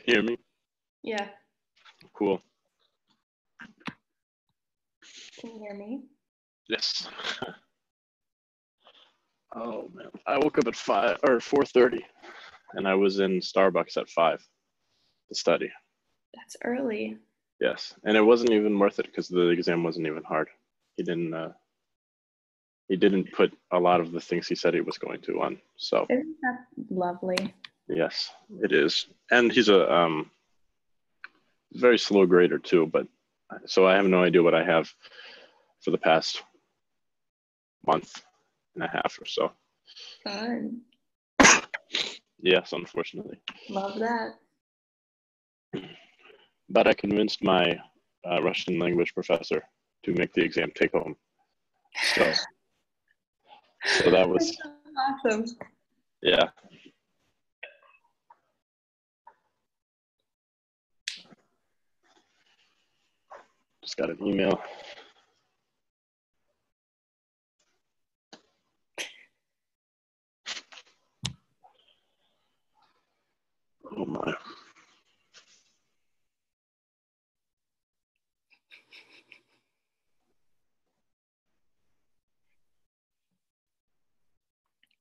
hear me? Yeah. Cool. Can you hear me? Yes. Oh man, I woke up at 4:30, and I was in Starbucks at 5 to study. That's early. Yes, and it wasn't even worth it because the exam wasn't even hard. He didn't put a lot of the things he said he was going to on. So. Isn't that lovely? Yes, it is, and he's a very slow grader too. But so I have no idea what I have for the past month and a half or so. Fun. Yes, unfortunately. Love that. But I convinced my Russian language professor to make the exam take home. So that was awesome. Yeah. Just got an email. Oh my.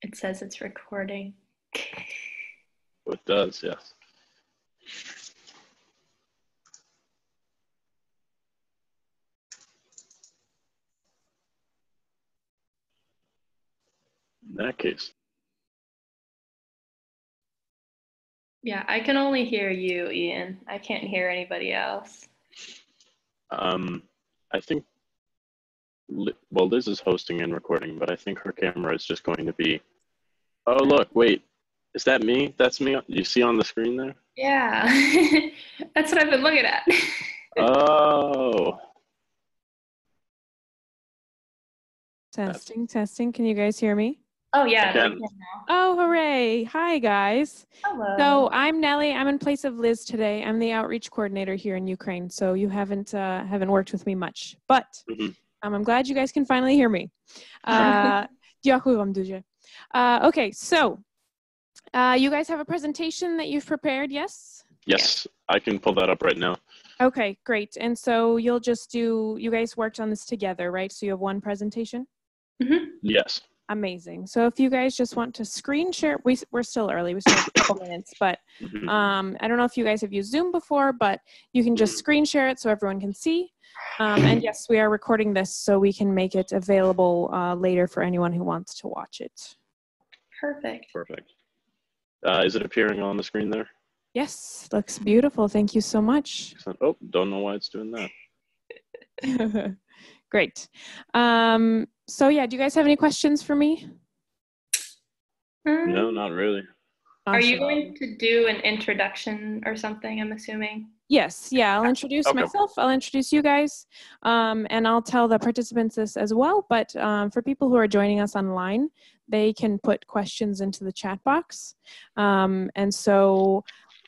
It says it's recording. It does, yes. In that case. Yeah, I can only hear you, Ian. I can't hear anybody else. I think, well, Liz is hosting and recording, but I think her camera is just going to be, oh, look, wait, is that me? That's me? You see on the screen there? Yeah, that's what I've been looking at. Oh. Testing. Can you guys hear me? Oh, yeah. I can. Oh, hooray. Hi, guys. Hello. So I'm Nellie. I'm in place of Liz today. I'm the outreach coordinator here in Ukraine, so you haven't worked with me much. But I'm glad you guys can finally hear me. Дякую вам дуже. Okay, so you guys have a presentation that you've prepared, yes? Yes, I can pull that up right now. Okay, great. And so you guys worked on this together, right? So you have one presentation? Yes. Amazing. So if you guys just want to screen share, we're still early. We still have a couple minutes, but I don't know if you guys have used Zoom before, but you can just screen share it so everyone can see. And yes, we are recording this so we can make it available later for anyone who wants to watch it. Perfect. Is it appearing on the screen there? Yes, looks beautiful. Thank you so much. Oh, don't know why it's doing that. Great. So yeah, do you guys have any questions for me? No, not really. Awesome. Are you going to do an introduction or something, I'm assuming? Yes, yeah, I'll introduce myself, I'll introduce you guys, and I'll tell the participants this as well, but for people who are joining us online, they can put questions into the chat box, and so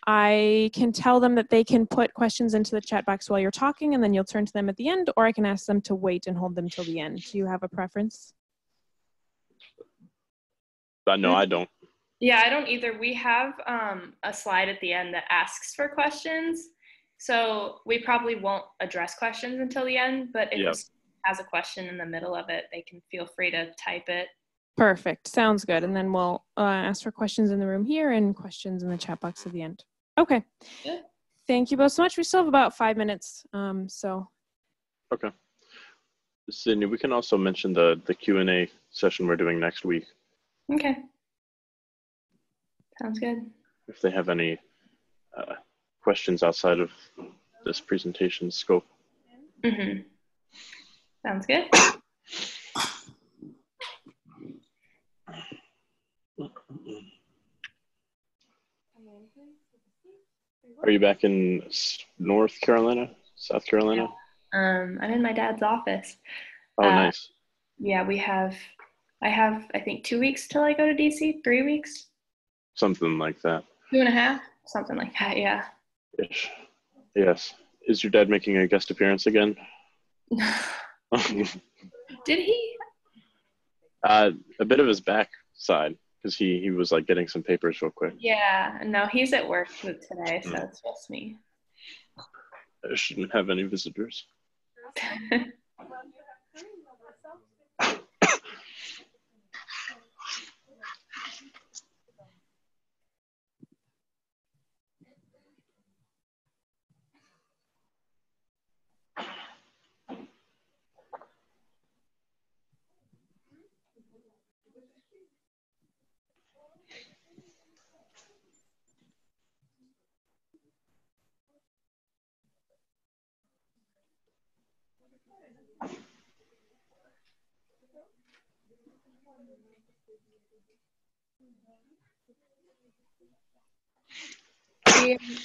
I can tell them that they can put questions into the chat box while you're talking, and then you'll turn to them at the end, or I can ask them to wait and hold them till the end. Do you have a preference? No, I don't. Yeah, I don't either. We have a slide at the end that asks for questions, so we probably won't address questions until the end, but if someone has a question in the middle of it, they can feel free to type it. Perfect. Sounds good. And then we'll ask for questions in the room here and questions in the chat box at the end. Okay. Good. Thank you both so much. We still have about 5 minutes. Okay. Sydney, we can also mention the Q&A session we're doing next week. Okay. Sounds good. If they have any questions outside of this presentation scope. Sounds good. Are you back in North Carolina, South Carolina? I'm in my dad's office. Oh, nice. Yeah, I have, I think 2 weeks till I go to DC, 3 weeks. Something like that. 2.5, something like that, yeah. Ish. Yes. Is your dad making a guest appearance again? Did he? A bit of his back side. because he was like getting some papers real quick. Yeah, no, he's at work today, so it's just me. I shouldn't have any visitors.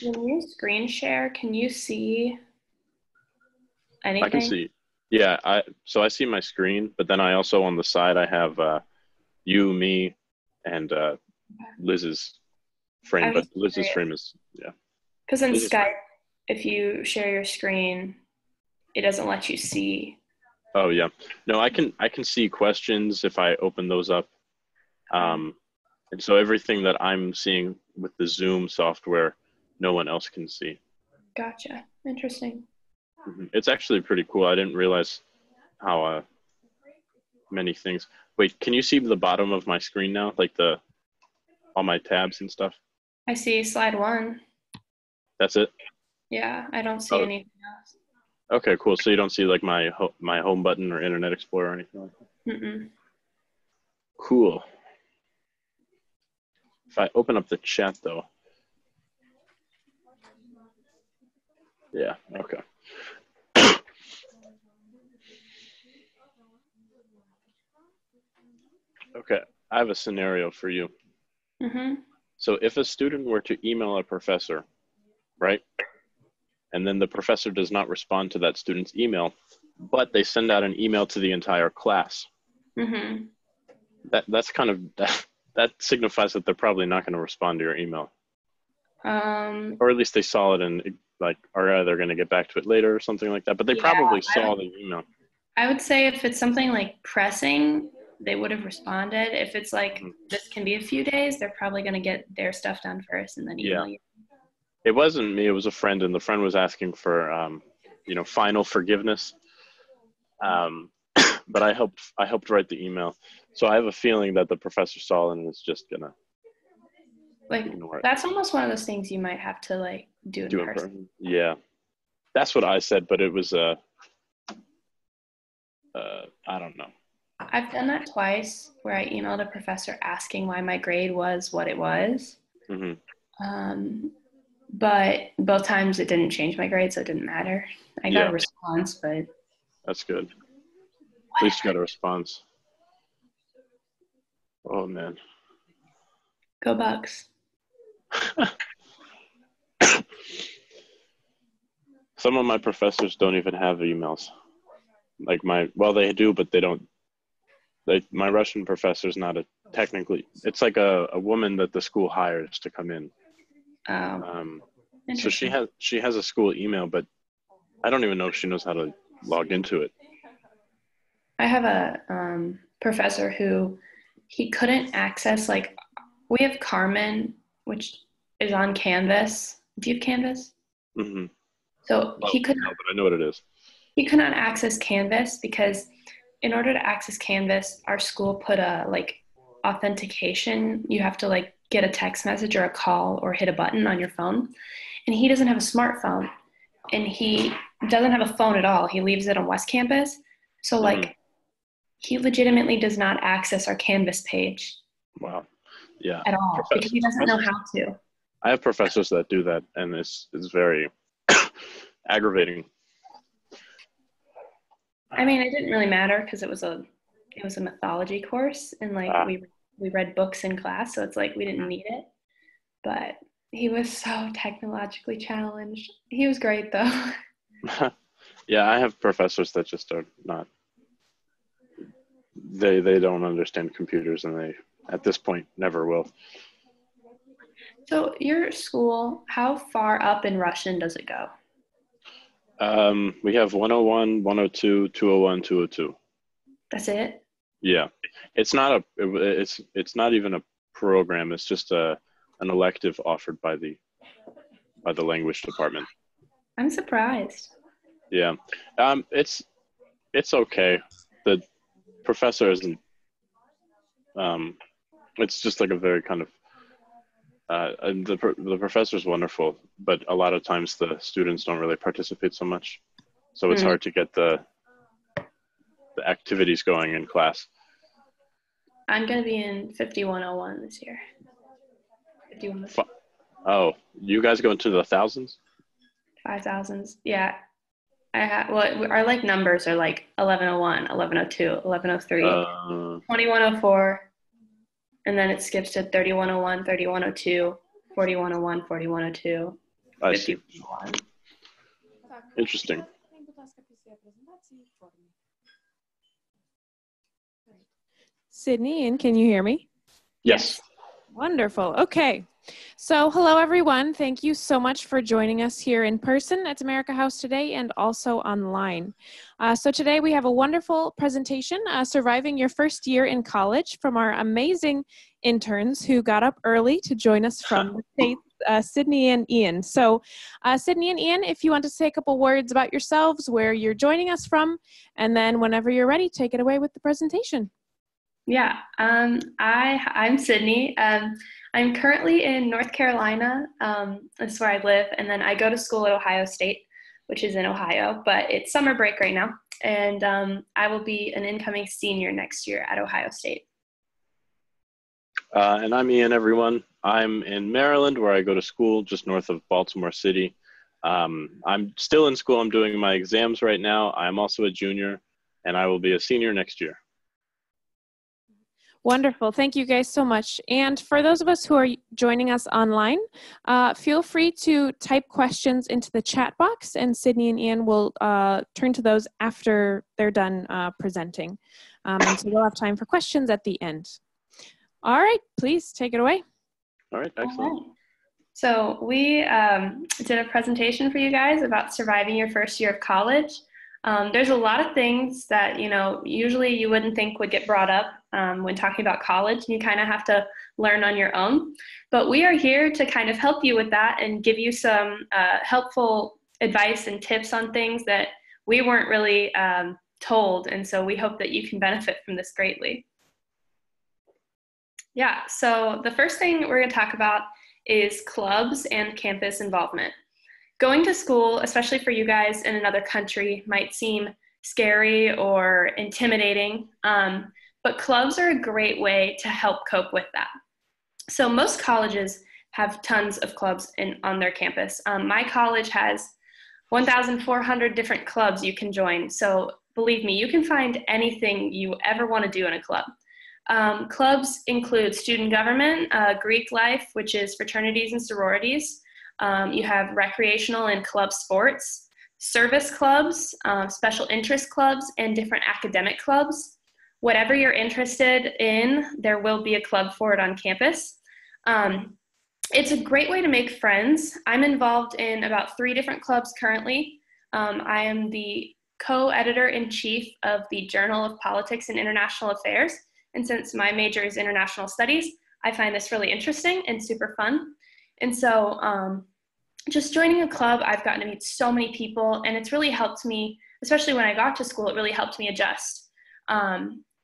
When you screen share, can you see anything? I can see. Yeah, so I see my screen, but then I also on the side I have you, me, and Liz's frame. But Liz's frame is Because in Skype, if you share your screen, it doesn't let you see. Oh yeah, no, I can see questions if I open those up, and so everything that I'm seeing with the Zoom software, no one else can see. Gotcha. Interesting. It's actually pretty cool. I didn't realize how many things. Wait, can you see the bottom of my screen now? Like all my tabs and stuff? I see slide 1. That's it? Yeah, I don't see anything else. Okay, cool. So you don't see like my home button or Internet Explorer or anything like that? Mm-mm. Cool. If I open up the chat though. Yeah, okay. Okay, I have a scenario for you. So if a student were to email a professor, right? And then the professor does not respond to that student's email, but they send out an email to the entire class. That's kind of, that signifies that they're probably not going to respond to your email. Or at least they saw it and like are either going to get back to it later or something like that, but they probably saw the email. I would say if it's something like pressing, they would have responded. If it's like this can be a few days, they're probably going to get their stuff done first and then email you. It wasn't me, it was a friend, and the friend was asking for final forgiveness. But I helped write the email. So I have a feeling that the professor saw it and is just gonna ignore it. That's almost one of those things you might have to like do in person. Yeah. That's what I said, but it was I don't know. I've done that twice where I emailed a professor asking why my grade was what it was. But both times it didn't change my grade, so it didn't matter. I got a response, but... That's good. At least you got a response. Oh, man. Go Bucks. Some of my professors don't even have emails. Like they do, but they don't. My Russian professor's not technically, it's like a woman that the school hires to come in. So she has a school email, but I don't even know if she knows how to log into it. I have a professor who he couldn't access, like, we have Carmen, which is on Canvas. Do you have Canvas? So he couldn't. No, but I know what it is. He could not access Canvas because in order to access Canvas, our school put a authentication. You have to get a text message or a call or hit a button on your phone. And he doesn't have a smartphone and he doesn't have a phone at all. He leaves it on West Campus. So he legitimately does not access our Canvas page. Wow. Yeah. At all because he doesn't know how to. I have professors that do that and it's very aggravating. I mean, it didn't really matter because it was a mythology course and we read books in class, so it's we didn't need it. But he was so technologically challenged. He was great though. Yeah, I have professors that just are not. They don't understand computers, and they at this point never will. So your school, how far up in Russian does it go? We have 101, 102, 201, 202. That's it? Yeah. It's not even a program. It's just an elective offered by the language department. I'm surprised. Yeah, it's okay. The professor isn't. It's just like a very kind of. The professor's wonderful, but a lot of times the students don't really participate so much, so it's hard to get the activities going in class. I'm going to be in 5101 this year. 51. Oh, you guys go into the thousands? 5,000s, yeah. Well, our like numbers are like 1101, 1102, 1103, 2104, and then it skips to 3101, 3102, 4101, 4102. I see. Interesting. Sydnee, Ian, can you hear me? Yes. Wonderful. Okay. So hello, everyone. Thank you so much for joining us here in person at America House today and also online. So today we have a wonderful presentation, Surviving Your First Year in College, from our amazing interns who got up early to join us from the States, Sydnee and Ian. So Sydnee and Ian, if you want to say a couple words about yourselves, where you're joining us from, and then whenever you're ready, take it away with the presentation. Yeah, I'm Sydnee. I'm currently in North Carolina. That's where I live. And then I go to school at Ohio State, which is in Ohio, but it's summer break right now. And I will be an incoming senior next year at Ohio State. And I'm Ian, everyone. I'm in Maryland, where I go to school just north of Baltimore City. I'm still in school. I'm doing my exams right now. I'm also a junior, and I will be a senior next year. Wonderful. Thank you guys so much. And for those of us who are joining us online, feel free to type questions into the chat box, and Sydnee and Ian will turn to those after they're done presenting. And so we'll have time for questions at the end. All right, please take it away. All right, excellent. All right. So we did a presentation for you guys about surviving your first year of college. There's a lot of things that, usually you wouldn't think would get brought up when talking about college. You kind of have to learn on your own. But we are here to kind of help you with that and give you some helpful advice and tips on things that we weren't really told. And so we hope that you can benefit from this greatly. Yeah, so the first thing we're going to talk about is clubs and campus involvement. Going to school, especially for you guys in another country, might seem scary or intimidating, but clubs are a great way to help cope with that. So most colleges have tons of clubs on their campus. My college has 1,400 different clubs you can join. So believe me, you can find anything you ever want to do in a club. Clubs include student government, Greek life, which is fraternities and sororities. You have recreational and club sports, service clubs, special interest clubs, and different academic clubs. Whatever you're interested in, there will be a club for it on campus. It's a great way to make friends. I'm involved in about 3 different clubs currently. I am the co-editor-in-chief of the Journal of Politics and International Affairs. And since my major is international studies, I find this really interesting and super fun. And so just joining a club, I've gotten to meet so many people, and it's really helped me, especially when I got to school, it really helped me adjust.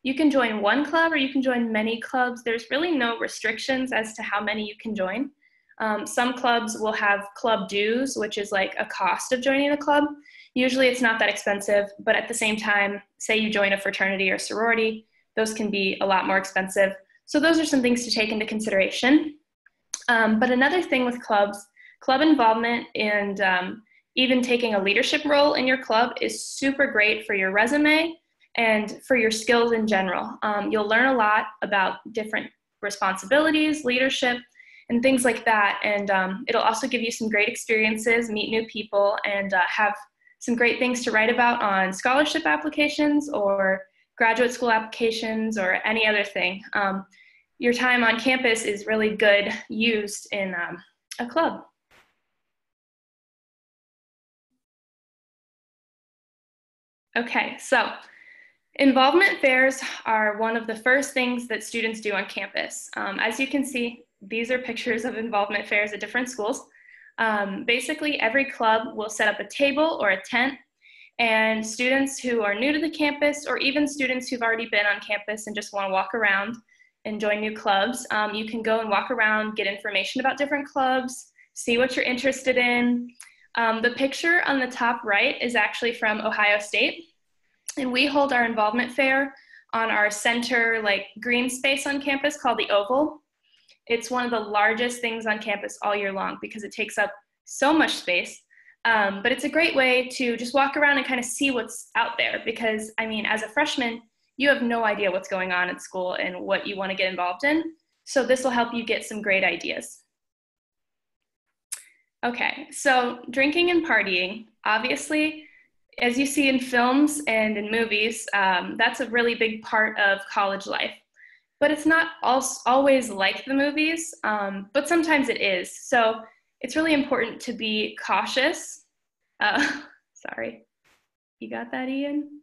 You can join one club or you can join many clubs. There's really no restrictions as to how many you can join. Some clubs will have club dues, which is like a cost of joining a club. Usually it's not that expensive, but at the same time, say you join a fraternity or sorority, those can be a lot more expensive. So those are some things to take into consideration. But another thing with clubs, club involvement and even taking a leadership role in your club is super great for your resume and for your skills in general. You'll learn a lot about different responsibilities, leadership, and things like that. And it'll also give you some great experiences, meet new people, and have some great things to write about on scholarship applications or graduate school applications or any other thing. Your time on campus is really good used in a club. Okay, so Involvement fairs are one of the first things that students do on campus. As you can see, these are pictures of involvement fairs at different schools. Basically, every club will set up a table or a tent, and students who are new to the campus, or even students who've already been on campus and just want to walk around and join new clubs, you can go and walk around, get information about different clubs, see what you're interested in. The picture on the top right is actually from Ohio State. And we hold our involvement fair on our center, like green space on campus called the Oval. It's one of the largest things on campus all year long because it takes up so much space. But it's a great way to just walk around and kind of see what's out there because, I mean, as a freshman, you have no idea what's going on at school and what you want to get involved in. So this will help you get some great ideas. Okay, so drinking and partying, obviously, as you see in films and in movies, that's a really big part of college life. But it's not always like the movies, but sometimes it is. So it's really important to be cautious. Sorry, you got that, Ian?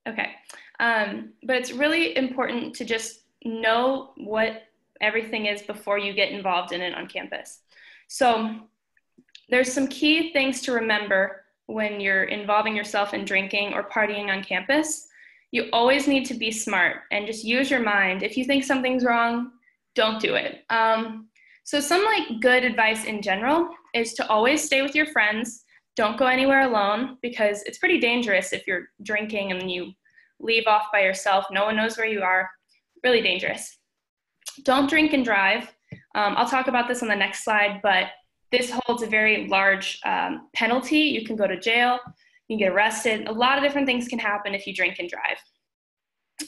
Okay, but it's really important to just know what everything is before you get involved in it on campus. So there's some key things to remember when you're involving yourself in drinking or partying on campus. You always need to be smart and just use your mind. If you think something's wrong, don't do it. So some like good advice in general is to always stay with your friends. Don't go anywhere alone because it's pretty dangerous if you're drinking and you leave off by yourself. No one knows where you are. Really dangerous. Don't drink and drive. I'll talk about this on the next slide, but this holds a very large penalty. You can go to jail, you can get arrested. A lot of different things can happen if you drink and drive.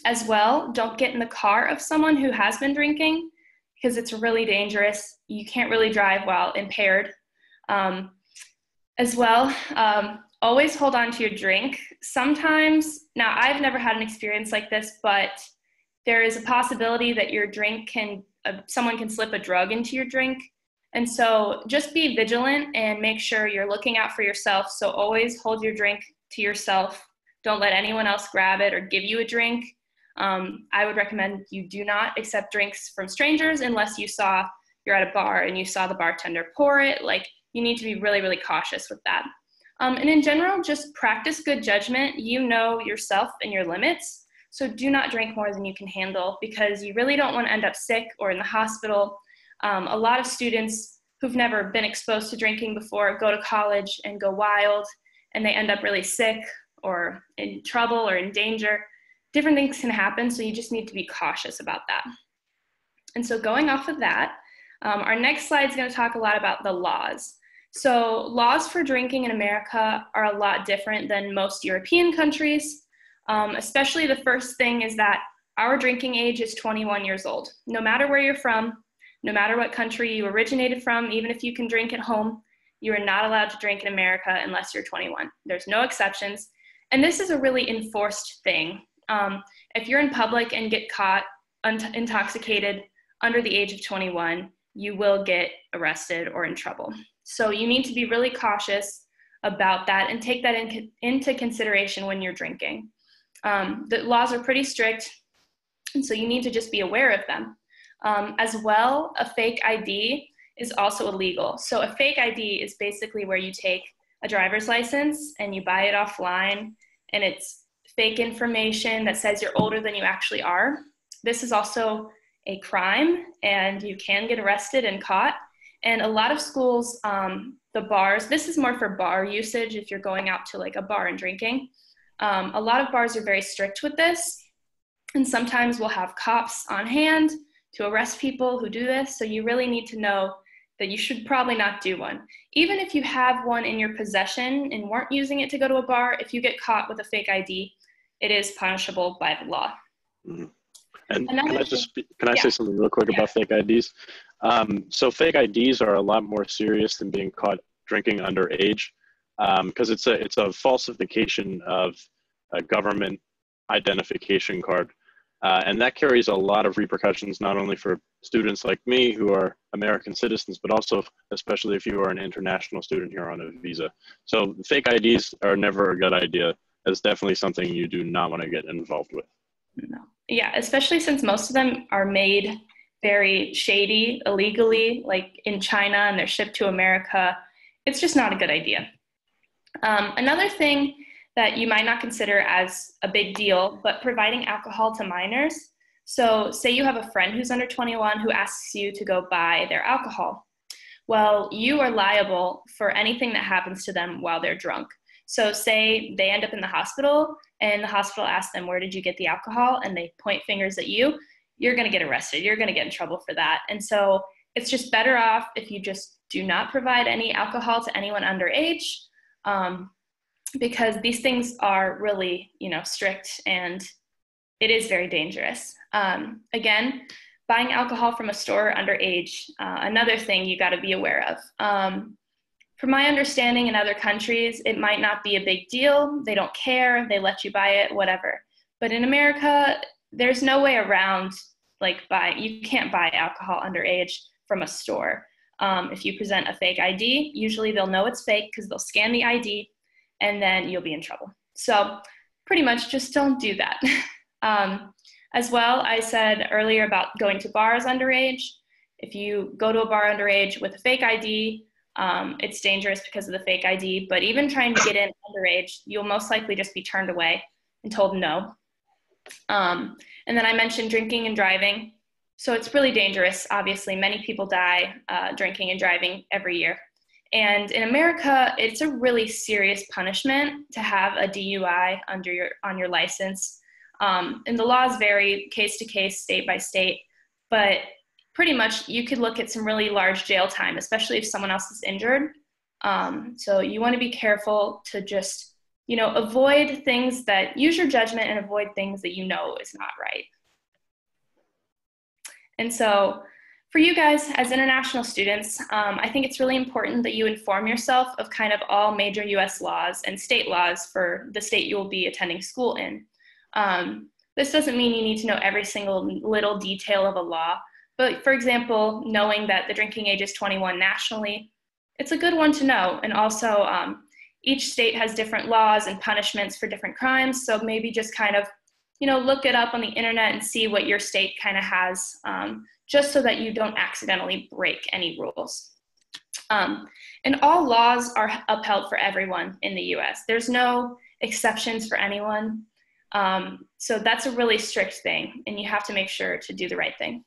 As well, don't get in the car of someone who has been drinking because it's really dangerous. You can't really drive while impaired. As well, always hold on to your drink. Sometimes, now I've never had an experience like this, but there is a possibility that your drink someone can slip a drug into your drink. And so just be vigilant and make sure you're looking out for yourself. So always hold your drink to yourself. Don't let anyone else grab it or give you a drink. I would recommend you do not accept drinks from strangers unless you're at a bar and you saw the bartender pour it. Like, you need to be really, really cautious with that. And in general, just practice good judgment. You know yourself and your limits. So do not drink more than you can handle because you really don't want to end up sick or in the hospital. A lot of students who've never been exposed to drinking before go to college and go wild, and they end up really sick or in trouble or in danger. Different things can happen, so you just need to be cautious about that. And so going off of that, our next slide is going to talk a lot about the laws. So laws for drinking in America are a lot different than most European countries. Especially the first thing is that our drinking age is 21 years old. No matter where you're from, no matter what country you originated from, even if you can drink at home, you are not allowed to drink in America unless you're 21. There's no exceptions. And this is a really enforced thing. If you're in public and get caught intoxicated under the age of 21, you will get arrested or in trouble. So you need to be really cautious about that and take that into consideration when you're drinking. The laws are pretty strict, and so you need to just be aware of them. As well, a fake ID is also illegal. So a fake ID is basically where you take a driver's license and you buy it offline, and it's fake information that says you're older than you actually are. This is also a crime, and you can get arrested and caught. And a lot of schools, the bars, this is more for bar usage if you're going out to like a bar and drinking. A lot of bars are very strict with this, and sometimes we'll have cops on hand to arrest people who do this. So you really need to know that you should probably not do one. Even if you have one in your possession and weren't using it to go to a bar, if you get caught with a fake ID, it is punishable by the law. Mm-hmm. And can I say something real quick about fake IDs? So fake IDs are a lot more serious than being caught drinking underage, because it's a falsification of a government identification card. And that carries a lot of repercussions, not only for students like me who are American citizens, but also especially if you are an international student here on a visa. So fake IDs are never a good idea. That's definitely something you do not want to get involved with. No. Yeah, especially since most of them are made very shady, illegally, like in China, and they're shipped to America. It's just not a good idea. Another thing that you might not consider as a big deal, but providing alcohol to minors. So say you have a friend who's under 21 who asks you to go buy their alcohol. Well, you are liable for anything that happens to them while they're drunk. So say they end up in the hospital and the hospital asks them, where did you get the alcohol? And they point fingers at you, you're going to get arrested. You're going to get in trouble for that. And so it's just better off if you just do not provide any alcohol to anyone underage, because these things are really, strict, and it is very dangerous. Again, buying alcohol from a store underage, another thing you got to be aware of. From my understanding, in other countries, it might not be a big deal. They don't care. They let you buy it, whatever. But in America, there's no way around, you can't buy alcohol underage from a store. If you present a fake ID, usually they'll know it's fake because they'll scan the ID, and then you'll be in trouble. So pretty much just don't do that. As well, I said earlier about going to bars underage. If you go to a bar underage with a fake ID, it's dangerous because of the fake ID, but even trying to get in underage, you'll most likely just be turned away and told no. And then I mentioned drinking and driving. So it's really dangerous. Obviously, many people die drinking and driving every year. And in America, it's a really serious punishment to have a DUI on your license. And the laws vary case to case, state by state, but pretty much you could look at some really large jail time, especially if someone else is injured. So you want to be careful to just, avoid things use your judgment and avoid things that is not right. And so for you guys as international students, I think it's really important that you inform yourself of kind of all major US laws and state laws for the state you will be attending school in. This doesn't mean you need to know every single little detail of a law, but for example, knowing that the drinking age is 21 nationally, it's a good one to know. And also, each state has different laws and punishments for different crimes, so maybe just kind of, look it up on the internet and see what your state kind of has, just so that you don't accidentally break any rules. And all laws are upheld for everyone in the US. There's no exceptions for anyone. So that's a really strict thing, and you have to make sure to do the right thing.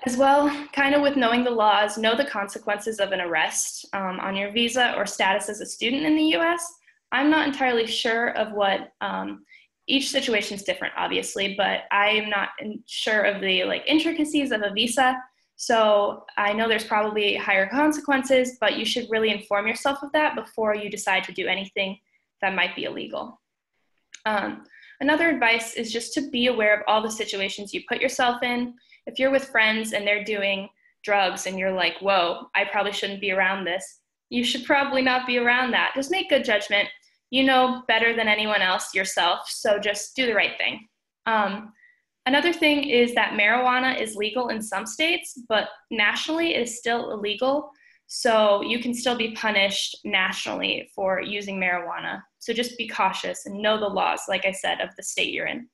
As well, kind of with knowing the laws, know the consequences of an arrest on your visa or status as a student in the US. I'm not entirely sure of what, each situation is different, obviously, but I'm not sure of the intricacies of a visa. So I know there's probably higher consequences, but you should really inform yourself of that before you decide to do anything that might be illegal. Another advice is just to be aware of all the situations you put yourself in. If you're with friends and they're doing drugs and you're like, whoa, I probably shouldn't be around this, you should probably not be around that. Just make good judgment. You know better than anyone else yourself, so just do the right thing. Another thing is that marijuana is legal in some states, but nationally it is still illegal. So you can still be punished nationally for using marijuana. So just be cautious and know the laws, like I said, of the state you're in.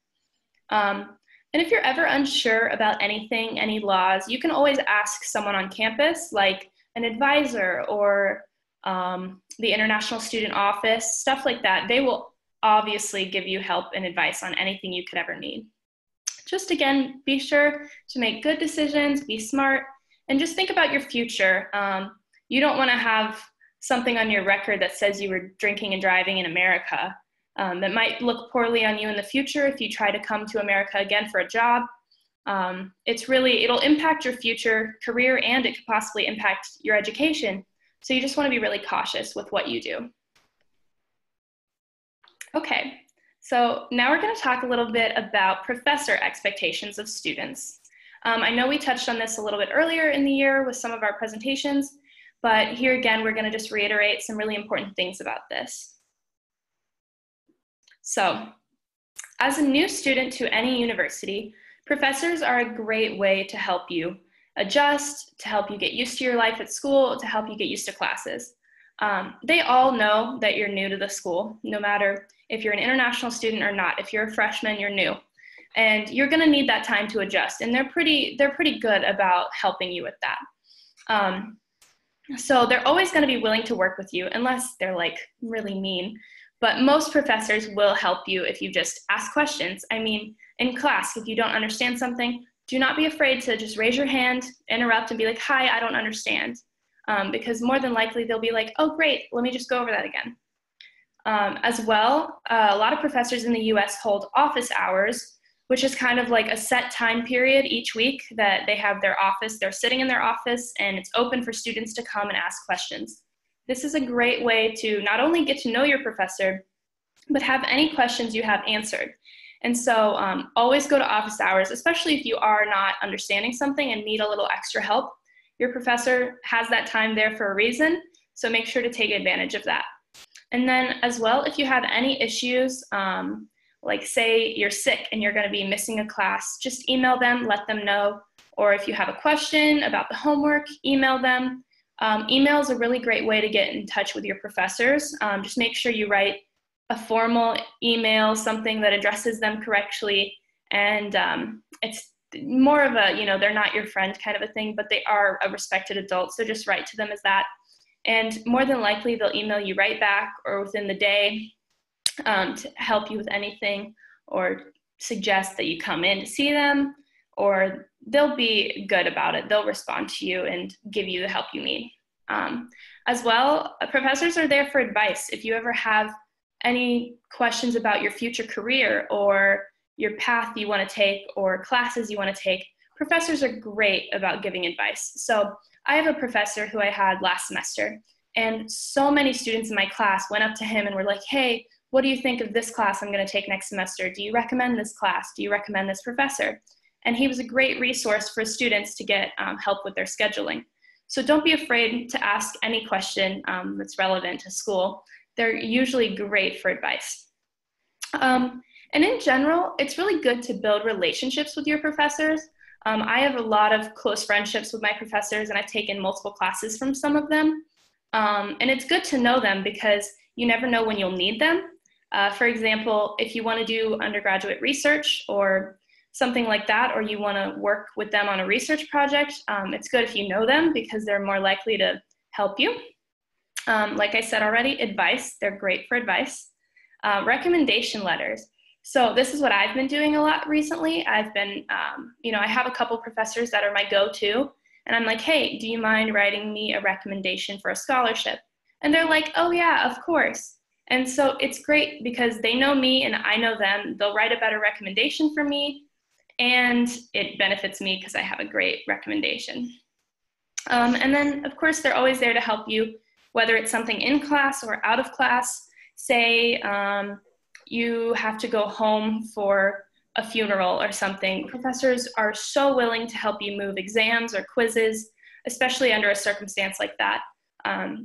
And if you're ever unsure about anything, any laws, you can always ask someone on campus, like an advisor or the International Student Office, stuff like that. They will obviously give you help and advice on anything you could ever need. Just again, be sure to make good decisions, be smart, and just think about your future. You don't want to have something on your record that says you were drinking and driving in America. That might look poorly on you in the future if you try to come to America again for a job. It'll impact your future career, and it could possibly impact your education. So you just want to be really cautious with what you do. Okay, so now we're going to talk a little bit about professor expectations of students. I know we touched on this a little bit earlier in the year with some of our presentations, but here again, we're going to just reiterate some really important things about this. So, as a new student to any university, professors are a great way to help you adjust, to help you get used to your life at school, to help you get used to classes. They all know that you're new to the school, no matter if you're an international student or not. If you're a freshman, you're new. And you're gonna need that time to adjust. And they're pretty good about helping you with that. So they're always gonna be willing to work with you unless they're like really mean. But most professors will help you if you just ask questions. I mean, in class, if you don't understand something, do not be afraid to just raise your hand, interrupt, and be like, hi, I don't understand. Because more than likely they'll be like, oh, great, let me just go over that again. As well, a lot of professors in the US hold office hours, which is kind of like a set time period each week that they have their office. They're sitting in their office and it's open for students to come and ask questions. This is a great way to not only get to know your professor, but have any questions you have answered. And so always go to office hours, especially if you are not understanding something and need a little extra help. Your professor has that time there for a reason, so make sure to take advantage of that. And then as well, if you have any issues, like say you're sick and you're gonna be missing a class, just email them, let them know. Or if you have a question about the homework, email them. Email is a really great way to get in touch with your professors. Just make sure you write a formal email, something that addresses them correctly. And it's more of a, you know, they're not your friend kind of a thing, but they are a respected adult. So just write to them as that. And more than likely, they'll email you right back or within the day to help you with anything or suggest that you come in to see them, or they'll be good about it. They'll respond to you and give you the help you need. As well, professors are there for advice. If you ever have any questions about your future career or your path you want to take or classes you want to take, professors are great about giving advice. So I have a professor who I had last semester, and so many students in my class went up to him and were like, hey, what do you think of this class I'm going to take next semester? Do you recommend this class? Do you recommend this professor? And he was a great resource for students to get help with their scheduling. So don't be afraid to ask any question that's relevant to school. They're usually great for advice. And in general, it's really good to build relationships with your professors. I have a lot of close friendships with my professors, and I've taken multiple classes from some of them. And it's good to know them because you never know when you'll need them. For example, if you want to do undergraduate research or something like that, or you want to work with them on a research project, it's good if you know them because they're more likely to help you. Like I said already, advice, they're great for advice. Recommendation letters. So this is what I've been doing a lot recently. I've been, I have a couple professors that are my go-to, and I'm like, hey, do you mind writing me a recommendation for a scholarship? And they're like, oh yeah, of course. And so it's great because they know me and I know them. They'll write a better recommendation for me, and it benefits me because I have a great recommendation. And then, of course, they're always there to help you, whether it's something in class or out of class. Say you have to go home for a funeral or something. Professors are so willing to help you move exams or quizzes, especially under a circumstance like that.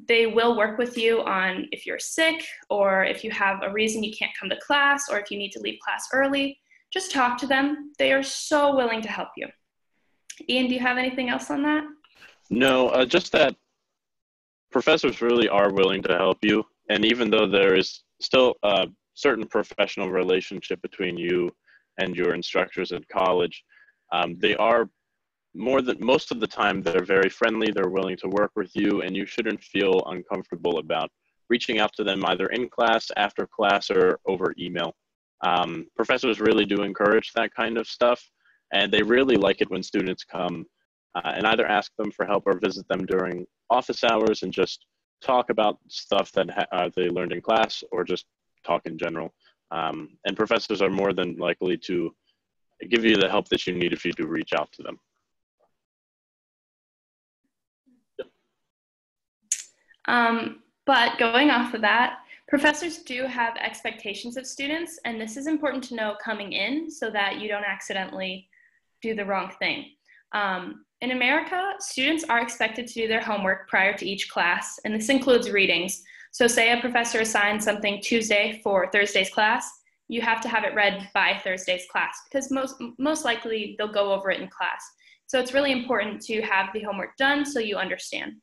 They will work with you on if you're sick or if you have a reason you can't come to class or if you need to leave class early. Just talk to them. They are so willing to help you. Ian, do you have anything else on that? No, just that professors really are willing to help you. And even though there is still a certain professional relationship between you and your instructors at college, they are most of the time, they're very friendly, they're willing to work with you, and you shouldn't feel uncomfortable about reaching out to them either in class, after class, or over email. Professors really do encourage that kind of stuff, and they really like it when students come and either ask them for help or visit them during office hours and just talk about stuff that they learned in class or just talk in general. And professors are more than likely to give you the help that you need if you do reach out to them. But going off of that, professors do have expectations of students, and this is important to know coming in so that you don't accidentally do the wrong thing. In America, students are expected to do their homework prior to each class, and this includes readings. So say a professor assigns something Tuesday for Thursday's class, you have to have it read by Thursday's class because most likely they'll go over it in class. So it's really important to have the homework done so you understand.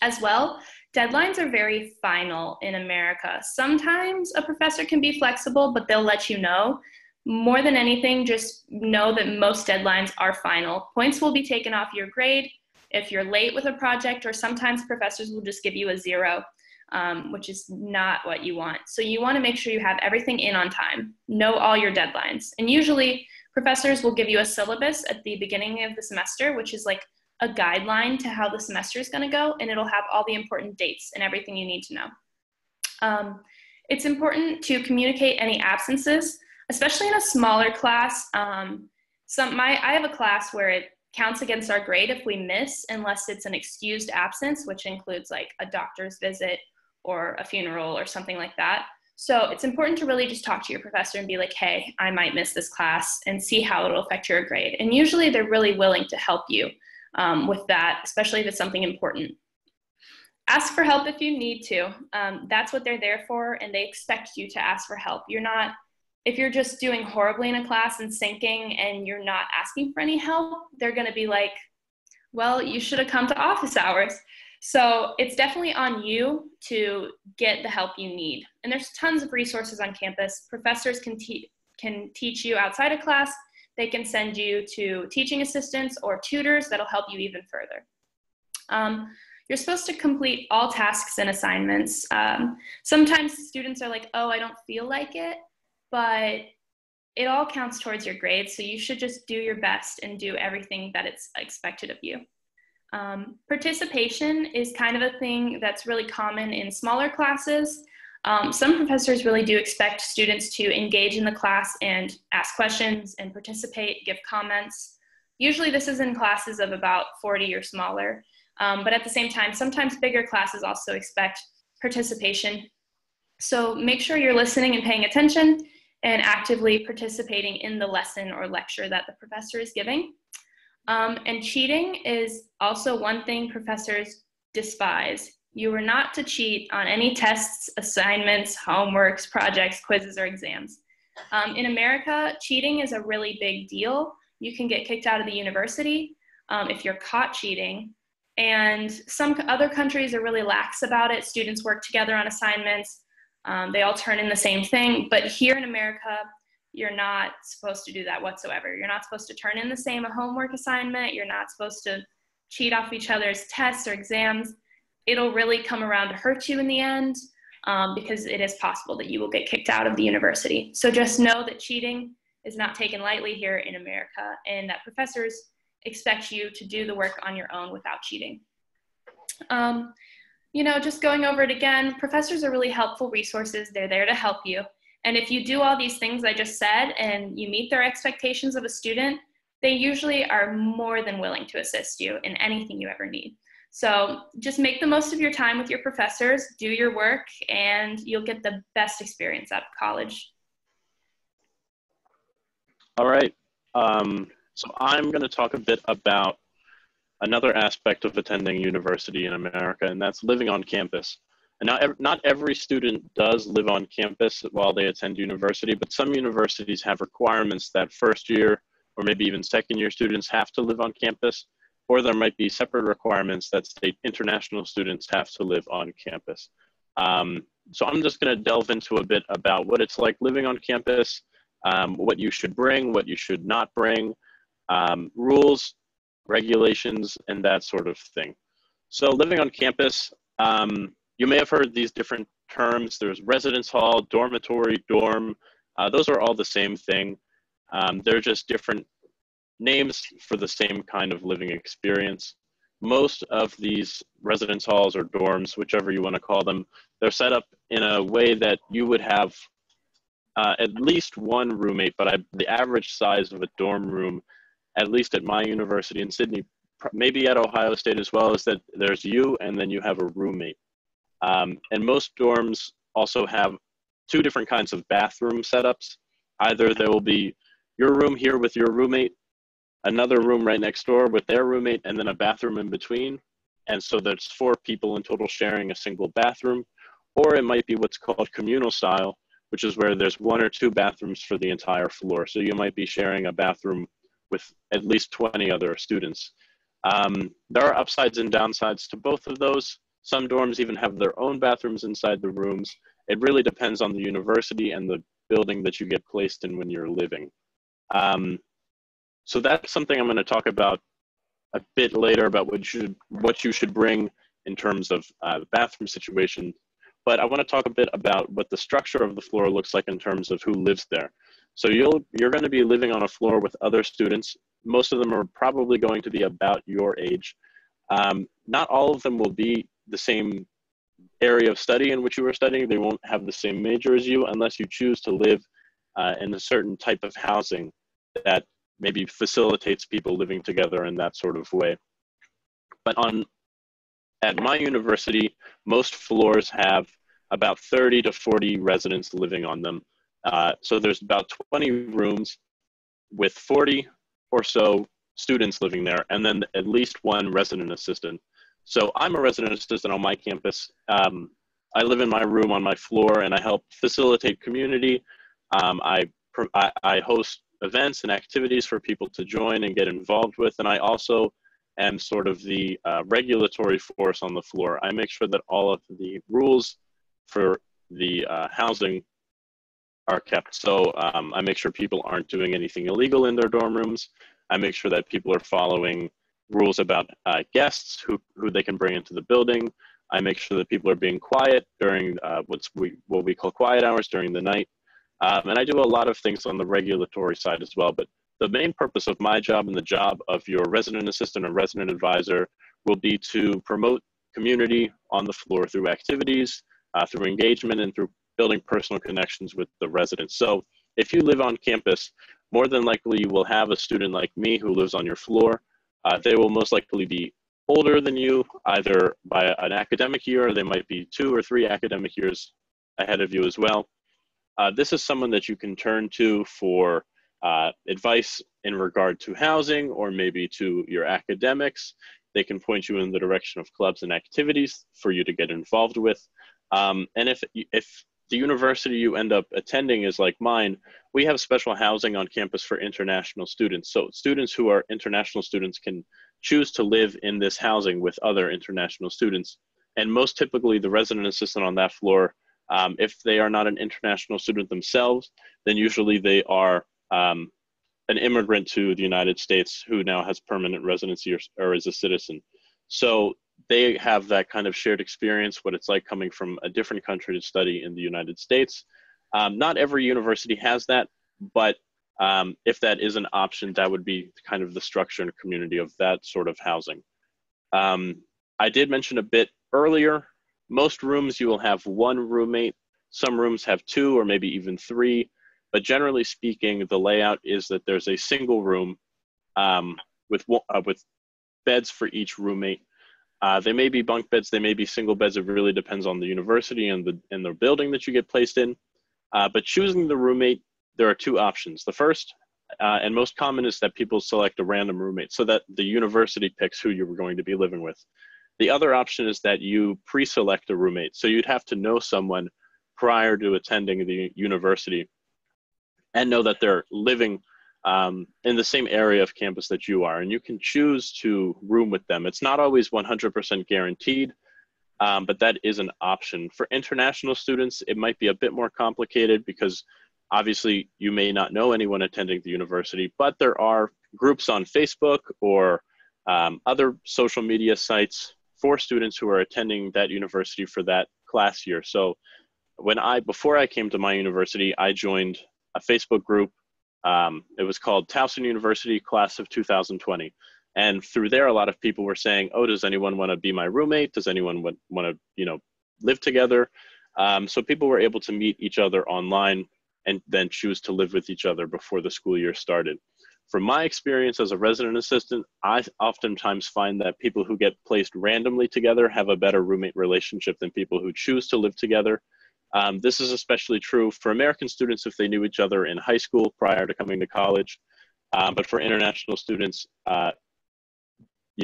As well, deadlines are very final in America. Sometimes a professor can be flexible, but they'll let you know. More than anything, just know that most deadlines are final. Points will be taken off your grade if you're late with a project, or sometimes professors will just give you a 0, which is not what you want. So you want to make sure you have everything in on time. Know all your deadlines. And usually professors will give you a syllabus at the beginning of the semester, which is like a guideline to how the semester is going to go, and it'll have all the important dates and everything you need to know. It's important to communicate any absences, especially in a smaller class. I have a class where it counts against our grade if we miss, unless it's an excused absence, which includes like a doctor's visit or a funeral or something like that. So it's important to really just talk to your professor and be like, hey, I might miss this class, and see how it'll affect your grade. And usually they're really willing to help you with that, especially if it's something important. Ask for help if you need to. That's what they're there for, and they expect you to ask for help. If you're just doing horribly in a class and sinking and you're not asking for any help, they're going to be like, well, you should have come to office hours. So it's definitely on you to get the help you need. And there's tons of resources on campus. Professors can teach you outside of class. They can send you to teaching assistants or tutors that'll help you even further. You're supposed to complete all tasks and assignments. Sometimes students are like, oh, I don't feel like it, but it all counts towards your grades. So you should just do your best and do everything that it's expected of you. Participation is kind of a thing that's really common in smaller classes. Some professors really do expect students to engage in the class and ask questions and participate, give comments. Usually this is in classes of about 40 or smaller, but at the same time, sometimes bigger classes also expect participation. So make sure you're listening and paying attention and actively participating in the lesson or lecture that the professor is giving. And cheating is also one thing professors despise. You are not to cheat on any tests, assignments, homeworks, projects, quizzes, or exams. In America, cheating is a really big deal. You can get kicked out of the university if you're caught cheating. And some other countries are really lax about it. Students work together on assignments. They all turn in the same thing. But here in America, you're not supposed to do that whatsoever. You're not supposed to turn in the same homework assignment. You're not supposed to cheat off each other's tests or exams. It'll really come around to hurt you in the end because it is possible that you will get kicked out of the university. So just know that cheating is not taken lightly here in America, and that professors expect you to do the work on your own without cheating. Just going over it again, professors are really helpful resources. They're there to help you. And if you do all these things I just said and you meet their expectations of a student, they usually are more than willing to assist you in anything you ever need. So just make the most of your time with your professors, do your work, and you'll get the best experience out of college. All right. So I'm going to talk a bit about another aspect of attending university in America, and that's living on campus. And not every student does live on campus while they attend university, but some universities have requirements that first year or maybe even second year students have to live on campus, or there might be separate requirements that state international students have to live on campus. So I'm just going to delve into a bit about what it's like living on campus, what you should bring, what you should not bring, rules, regulations, and that sort of thing. So living on campus, you may have heard these different terms. There's residence hall, dormitory, dorm. Those are all the same thing. They're just different names for the same kind of living experience. Most of these residence halls or dorms, whichever you want to call them, they're set up in a way that you would have at least one roommate, but the average size of a dorm room, at least at my university in Sydney, maybe at Ohio State as well, is that there's you and then you have a roommate. And most dorms also have two different kinds of bathroom setups. Either there will be your room here with your roommate, another room right next door with their roommate, and then a bathroom in between. And so there's 4 people in total sharing a single bathroom. Or it might be what's called communal style, which is where there's 1 or 2 bathrooms for the entire floor. So you might be sharing a bathroom with at least 20 other students. There are upsides and downsides to both of those. Some dorms even have their own bathrooms inside the rooms. It really depends on the university and the building that you get placed in when you're living. So that's something I'm going to talk about a bit later, about what you should bring in terms of the bathroom situation. But I want to talk a bit about what the structure of the floor looks like in terms of who lives there. So you're going to be living on a floor with other students. Most of them are probably going to be about your age. Not all of them will be the same area of study in which you are studying. They won't have the same major as you unless you choose to live in a certain type of housing that maybe facilitates people living together in that sort of way. But at my university, most floors have about 30 to 40 residents living on them. So there's about 20 rooms with 40 or so students living there, and then at least one resident assistant. So I'm a resident assistant on my campus. I live in my room on my floor, and I help facilitate community. I host events and activities for people to join and get involved with, and I also am sort of the regulatory force on the floor. I make sure that all of the rules for the housing are kept. So I make sure people aren't doing anything illegal in their dorm rooms. I make sure that people are following rules about guests who they can bring into the building. I make sure that people are being quiet during what we call quiet hours during the night. And I do a lot of things on the regulatory side as well. But the main purpose of my job and the job of your resident assistant or resident advisor will be to promote community on the floor through activities, through engagement, and through building personal connections with the residents. So if you live on campus, more than likely you will have a student like me who lives on your floor. They will most likely be older than you, either by an academic year, or they might be 2 or 3 academic years ahead of you as well. This is someone that you can turn to for advice in regard to housing, or maybe to your academics. They can point you in the direction of clubs and activities for you to get involved with. And if the university you end up attending is like mine, we have special housing on campus for international students. So students who are international students can choose to live in this housing with other international students. And most typically the resident assistant on that floor, if they are not an international student themselves, then usually they are an immigrant to the United States who now has permanent residency or is a citizen. So they have that kind of shared experience, what it's like coming from a different country to study in the United States. Not every university has that, but if that is an option, that would be kind of the structure and community of that sort of housing. I did mention a bit earlier, most rooms you will have 1 roommate. Some rooms have 2 or maybe even 3, but generally speaking, the layout is that there's a single room with beds for each roommate. They may be bunk beds, they may be single beds. It really depends on the university and the building that you get placed in. But choosing the roommate, there are 2 options. The first and most common is that people select a random roommate so that the university picks who you're going to be living with. The other option is that you pre-select a roommate. So you'd have to know someone prior to attending the university and know that they're living in the same area of campus that you are, and you can choose to room with them. It's not always 100% guaranteed, but that is an option. For international students, it might be a bit more complicated because obviously you may not know anyone attending the university, but there are groups on Facebook or other social media sites for students who are attending that university for that class year. So before I came to my university, I joined a Facebook group. It was called Towson University Class of 2020. And through there, a lot of people were saying, oh, does anyone want to be my roommate? Does anyone want to, live together? So people were able to meet each other online and then choose to live with each other before the school year started. From my experience as a resident assistant, I oftentimes find that people who get placed randomly together have a better roommate relationship than people who choose to live together. This is especially true for American students if they knew each other in high school prior to coming to college. But for international students,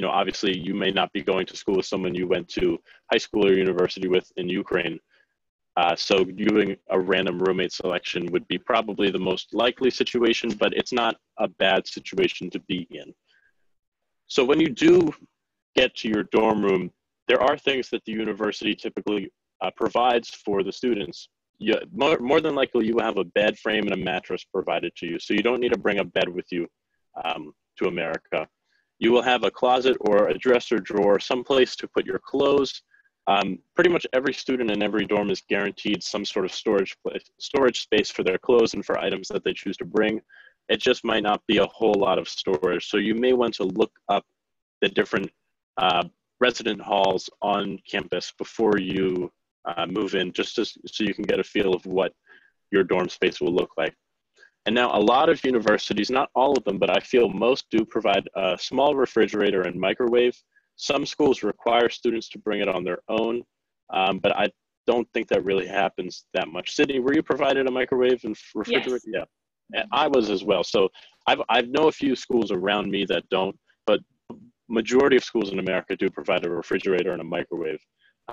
obviously you may not be going to school with someone you went to high school or university with in Ukraine. So doing a random roommate selection would be probably the most likely situation, but it's not a bad situation to be in. So when you do get to your dorm room, there are things that the university typically provides for the students. More than likely, you will have a bed frame and a mattress provided to you, so you don't need to bring a bed with you to America. You will have a closet or a dresser drawer, someplace to put your clothes. Pretty much every student in every dorm is guaranteed some sort of storage space for their clothes and for items that they choose to bring. It just might not be a whole lot of storage. So you may want to look up the different resident halls on campus before you move in, just so you can get a feel of what your dorm space will look like. And now a lot of universities, not all of them, but I feel most do provide a small refrigerator and microwave. Some schools require students to bring it on their own, but I don't think that really happens that much. Sydney, were you provided a microwave and refrigerator? Yes. Yeah, I was as well. So I know a few schools around me that don't, but majority of schools in America do provide a refrigerator and a microwave.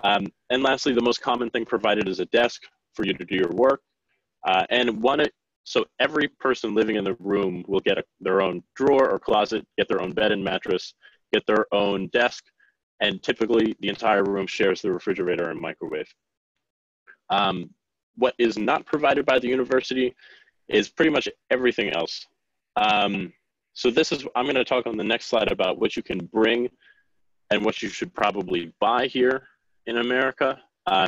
And lastly, the most common thing provided is a desk for you to do your work. So every person living in the room will get their own drawer or closet, get their own bed and mattress, get their own desk, and typically the entire room shares the refrigerator and microwave. What is not provided by the university is pretty much everything else. So I'm going to talk on the next slide about what you can bring and what you should probably buy here in America,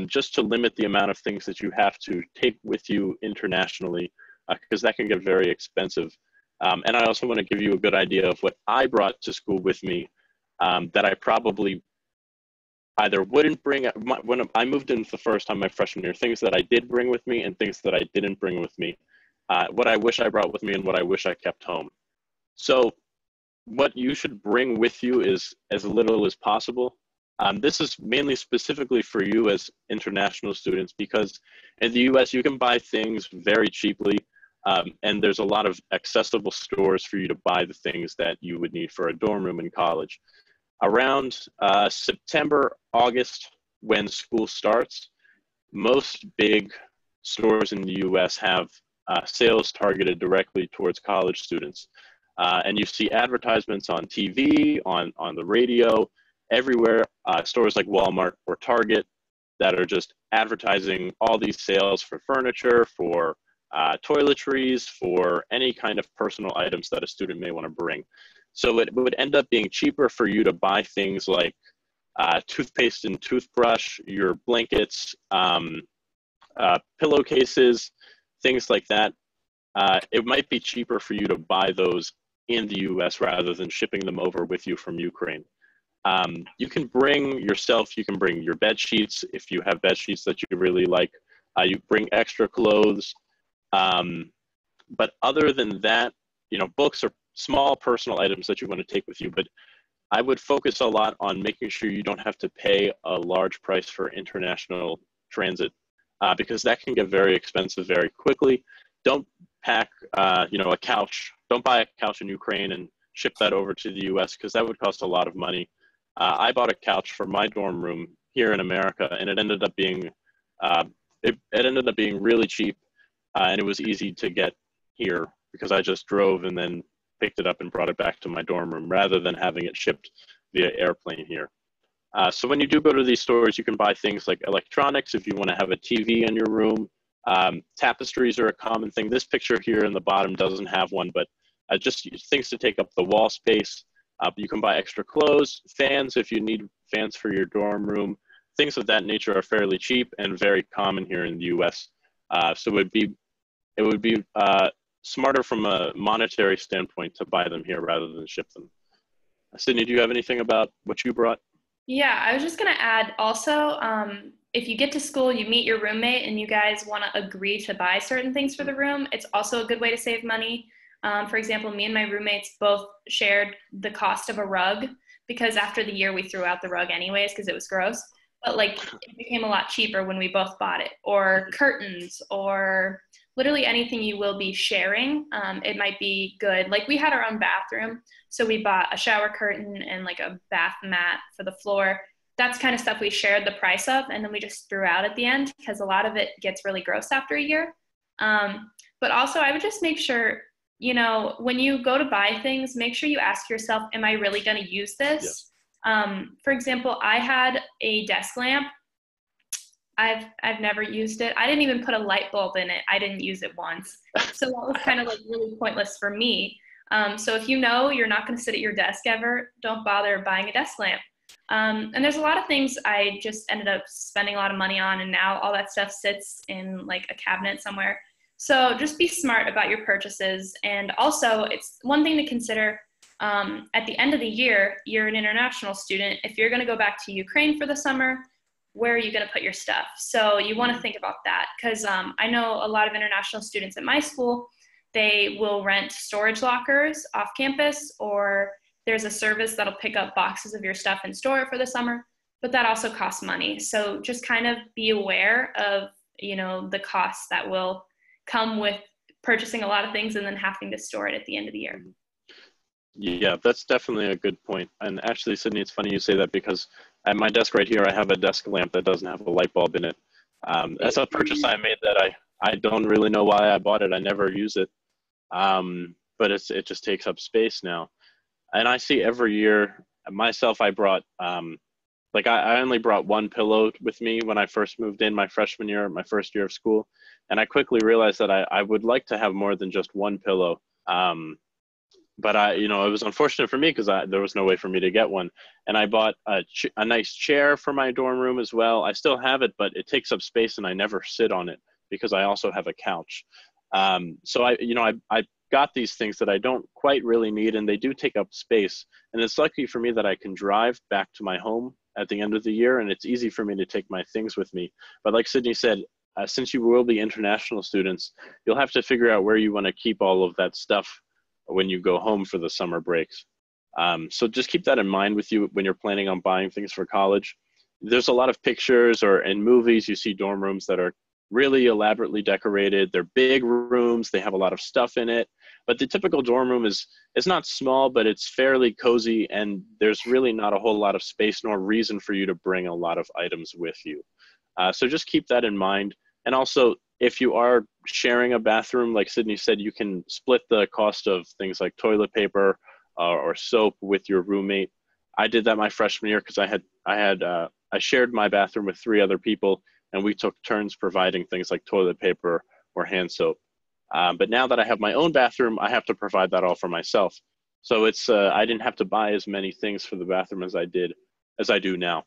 just to limit the amount of things that you have to take with you internationally, because that can get very expensive. And I also want to give you a good idea of what I brought to school with me that I probably either wouldn't bring. When I moved in the first time my freshman year, things that I did bring with me and things that I didn't bring with me, what I wish I brought with me and what I wish I kept home. So what you should bring with you is as little as possible. This is mainly specifically for you as international students, because in the US you can buy things very cheaply, and there's a lot of accessible stores for you to buy the things that you would need for a dorm room in college. Around September, August, when school starts, most big stores in the US have sales targeted directly towards college students. And you see advertisements on TV, on the radio, everywhere, stores like Walmart or Target that are just advertising all these sales for furniture, for toiletries, for any kind of personal items that a student may want to bring. So it would end up being cheaper for you to buy things like toothpaste and toothbrush, your blankets, pillowcases, things like that. It might be cheaper for you to buy those in the US rather than shipping them over with you from Ukraine. You can bring your bed sheets if you have bed sheets that you really like. You bring extra clothes. But other than that, books are small personal items that you want to take with you. But I would focus a lot on making sure you don't have to pay a large price for international transit, because that can get very expensive very quickly. Don't pack, a couch. Don't buy a couch in Ukraine and ship that over to the US, because that would cost a lot of money. I bought a couch for my dorm room here in America, and it ended up being really cheap, and it was easy to get here because I just drove and then picked it up and brought it back to my dorm room rather than having it shipped via airplane here. So when you do go to these stores, you can buy things like electronics if you want to have a TV in your room. Tapestries are a common thing. This picture here in the bottom doesn't have one, but just things to take up the wall space. You can buy extra clothes, fans if you need fans for your dorm room. Things of that nature are fairly cheap and very common here in the US. So it would be smarter from a monetary standpoint to buy them here rather than ship them. Sydney, do you have anything about what you brought? Yeah, I was just going to add also, if you get to school, you meet your roommate and you guys want to agree to buy certain things for the room, it's also a good way to save money. For example, me and my roommates both shared the cost of a rug, because after the year we threw out the rug anyways because it was gross. But it became a lot cheaper when we both bought it. Or curtains, or literally anything you will be sharing. It might be good. We had our own bathroom, so we bought a shower curtain and a bath mat for the floor. That's kind of stuff we shared the price of, and then we just threw out at the end because a lot of it gets really gross after a year. But also I would just make sure, when you go to buy things, make sure you ask yourself, am I really going to use this? Yes. For example, I had a desk lamp. I've never used it. I didn't even put a light bulb in it. I didn't use it once. So that was kind of like really pointless for me. So if you know you're not going to sit at your desk ever, don't bother buying a desk lamp. And there's a lot of things I just ended up spending a lot of money on, and now all that stuff sits in like a cabinet somewhere. So just be smart about your purchases. And also, it's one thing to consider, at the end of the year, you're an international student. If you're going to go back to Ukraine for the summer, where are you going to put your stuff? So you want to think about that, because I know a lot of international students at my school, they will rent storage lockers off campus, or there's a service that'll pick up boxes of your stuff and store it for the summer, but that also costs money. So just kind of be aware of, you know, the costs that will come with purchasing a lot of things and then having to store it at the end of the year. Yeah, that's definitely a good point. And actually, Sydnee, it's funny you say that, because at my desk right here, I have a desk lamp that doesn't have a light bulb in it. That's a purchase I made that I don't really know why I bought it. I never use it, but it just takes up space now. And I see every year, myself, I brought, I only brought one pillow with me when I first moved in my freshman year, my first year of school. And I quickly realized that I would like to have more than just one pillow. But it was unfortunate for me because there was no way for me to get one. And I bought a nice chair for my dorm room as well. I still have it, but it takes up space and I never sit on it because I also have a couch. So I got these things that I don't quite really need, and they do take up space. And it's lucky for me that I can drive back to my home at the end of the year, and it's easy for me to take my things with me. But like Sydnee said, since you will be international students, you'll have to figure out where you want to keep all of that stuff when you go home for the summer breaks. So just keep that in mind with you when you're planning on buying things for college. There's a lot of pictures, or in movies, you see dorm rooms that are really elaborately decorated. They're big rooms. They have a lot of stuff in it. But the typical dorm room is not small, but it's fairly cozy, and there's really not a whole lot of space nor reason for you to bring a lot of items with you. So just keep that in mind. And also, if you are sharing a bathroom, like Sydnee said, you can split the cost of things like toilet paper or soap with your roommate. I did that my freshman year because I shared my bathroom with 3 other people, and we took turns providing things like toilet paper or hand soap. But now that I have my own bathroom, I have to provide that all for myself. So it's I didn't have to buy as many things for the bathroom as I do now.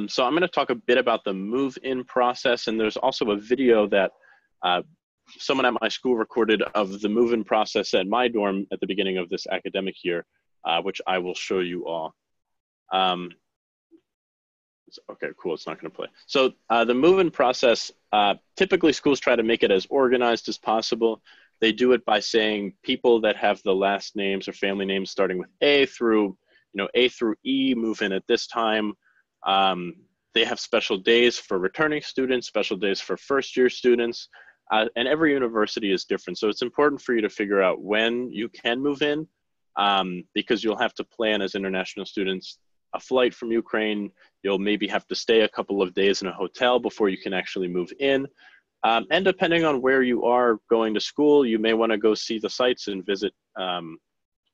So I'm going to talk a bit about the move-in process, and there's also a video that someone at my school recorded of the move-in process at my dorm at the beginning of this academic year, which I will show you all. Okay, cool, it's not going to play. So the move-in process, typically schools try to make it as organized as possible. They do it by saying people that have the last names or family names starting with A through E move in at this time. They have special days for returning students, special days for first-year students, and every university is different. So it's important for you to figure out when you can move in, because you'll have to plan as international students a flight from Ukraine. You'll maybe have to stay a couple of days in a hotel before you can actually move in. And depending on where you are going to school, you may want to go see the sites and visit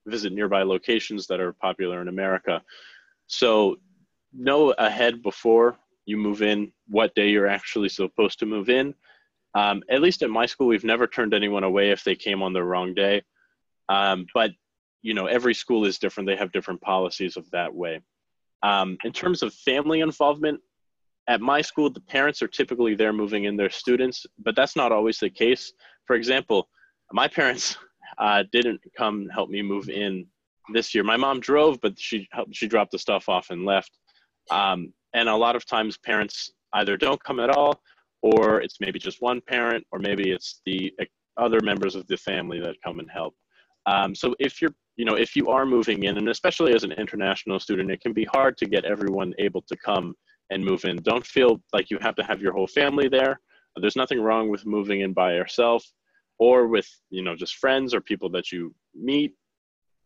nearby locations that are popular in America. So know ahead before you move in what day you're actually supposed to move in. At least at my school, we've never turned anyone away if they came on the wrong day. But every school is different. They have different policies of that way. In terms of family involvement, at my school, the parents are typically there moving in their students, but that's not always the case. For example, my parents didn't come help me move in this year. My mom drove, but she dropped the stuff off and left. And a lot of times parents either don't come at all, or it's maybe just one parent, or maybe it's the other members of the family that come and help. So if you are moving in, and especially as an international student, it can be hard to get everyone able to come and move in. Don't feel like you have to have your whole family there. There's nothing wrong with moving in by yourself, or with just friends or people that you meet.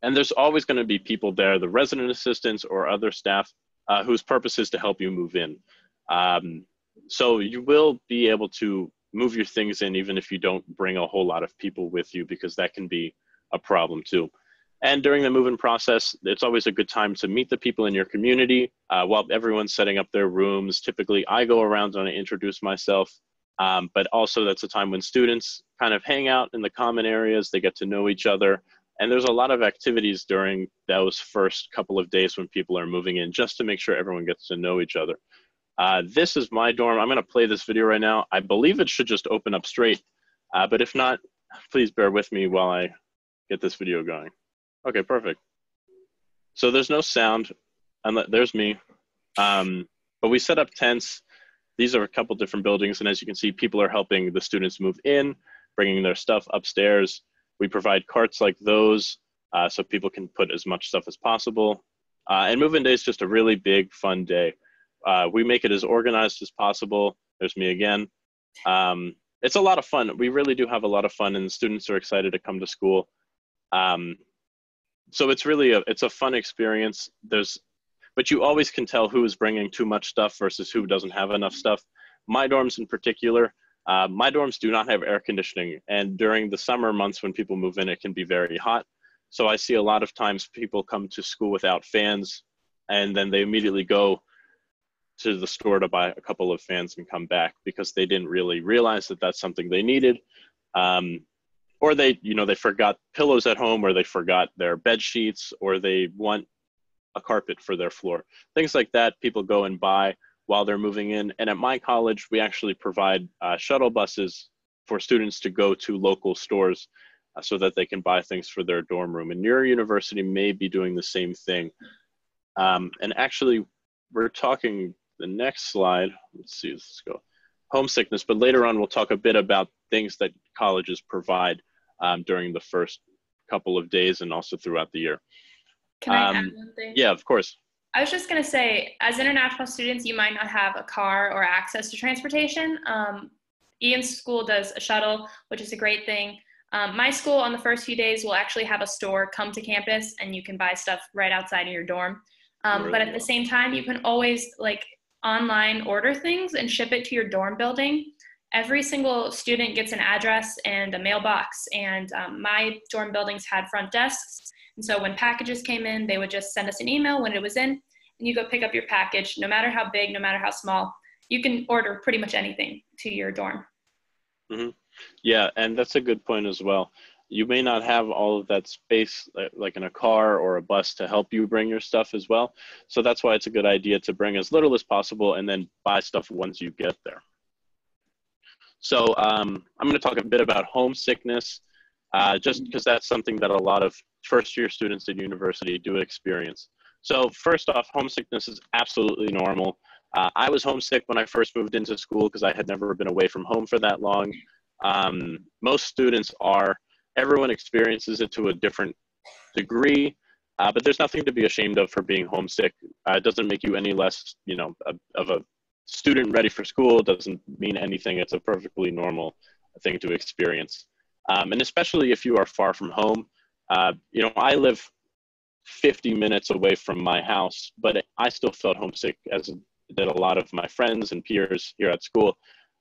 And there's always going to be people there, the resident assistants or other staff, whose purpose is to help you move in. So you will be able to move your things in even if you don't bring a whole lot of people with you, because that can be a problem too. And during the move-in process, it's always a good time to meet the people in your community while everyone's setting up their rooms. Typically, I go around and I introduce myself, but also that's a time when students kind of hang out in the common areas, they get to know each other. And there's a lot of activities during those first couple of days when people are moving in, just to make sure everyone gets to know each other. This is my dorm. I'm gonna play this video right now. I believe it should just open up straight, but if not, please bear with me while I get this video going. Okay, perfect. So there's no sound, and there's me. But we set up tents. These are a couple different buildings, and as you can see, people are helping the students move in, bringing their stuff upstairs. We provide carts like those so people can put as much stuff as possible. And move-in day is just a really big, fun day. We make it as organized as possible. There's me again. It's a lot of fun. We really do have a lot of fun, and the students are excited to come to school. So it's really it's a fun experience. But you always can tell who is bringing too much stuff versus who doesn't have enough stuff. My dorms in particular, my dorms do not have air conditioning. And during the summer months when people move in, it can be very hot. So I see a lot of times people come to school without fans, and then they immediately go to the store to buy a couple of fans and come back because they didn't really realize that that's something they needed. Or they forgot pillows at home, or they forgot their bed sheets, or they want a carpet for their floor. Things like that, people go and buy while they're moving in. And at my college, we actually provide shuttle buses for students to go to local stores so that they can buy things for their dorm room. And your university may be doing the same thing. And actually, we're talking the next slide. Let's see, let's go. Homesickness, but later on, we'll talk a bit about things that colleges provide during the first couple of days and also throughout the year. Can I add one thing? Yeah, of course. I was just going to say, as international students, you might not have a car or access to transportation. Ian's school does a shuttle, which is a great thing. My school on the first few days will actually have a store come to campus, and you can buy stuff right outside of your dorm. But at the same time, you can always online order things and ship it to your dorm building. Every single student gets an address and a mailbox, and my dorm buildings had front desks. And so when packages came in, they would just send us an email when it was in, and you go pick up your package, no matter how big, no matter how small. You can order pretty much anything to your dorm. Mm-hmm. Yeah, and that's a good point as well. You may not have all of that space like in a car or a bus to help you bring your stuff as well. So that's why it's a good idea to bring as little as possible and then buy stuff once you get there. So I'm going to talk a bit about homesickness, just because that's something that a lot of first-year students at university do experience. So first off, homesickness is absolutely normal. I was homesick when I first moved into school because I had never been away from home for that long. Most students are. Everyone experiences it to a different degree, but there's nothing to be ashamed of for being homesick. It doesn't make you any less, of a student ready for school. It doesn't mean anything. It's a perfectly normal thing to experience. And especially if you are far from home. I live 50 minutes away from my house, but I still felt homesick, as did a lot of my friends and peers here at school.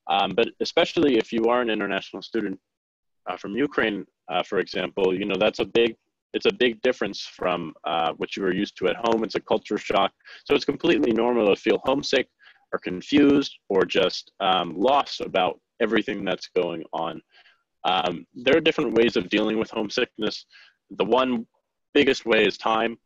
But especially if you are an international student from Ukraine, for example, it's a big difference from what you were used to at home. It's a culture shock. So it's completely normal to feel homesick or confused or just lost about everything that's going on. There are different ways of dealing with homesickness. The one biggest way is time.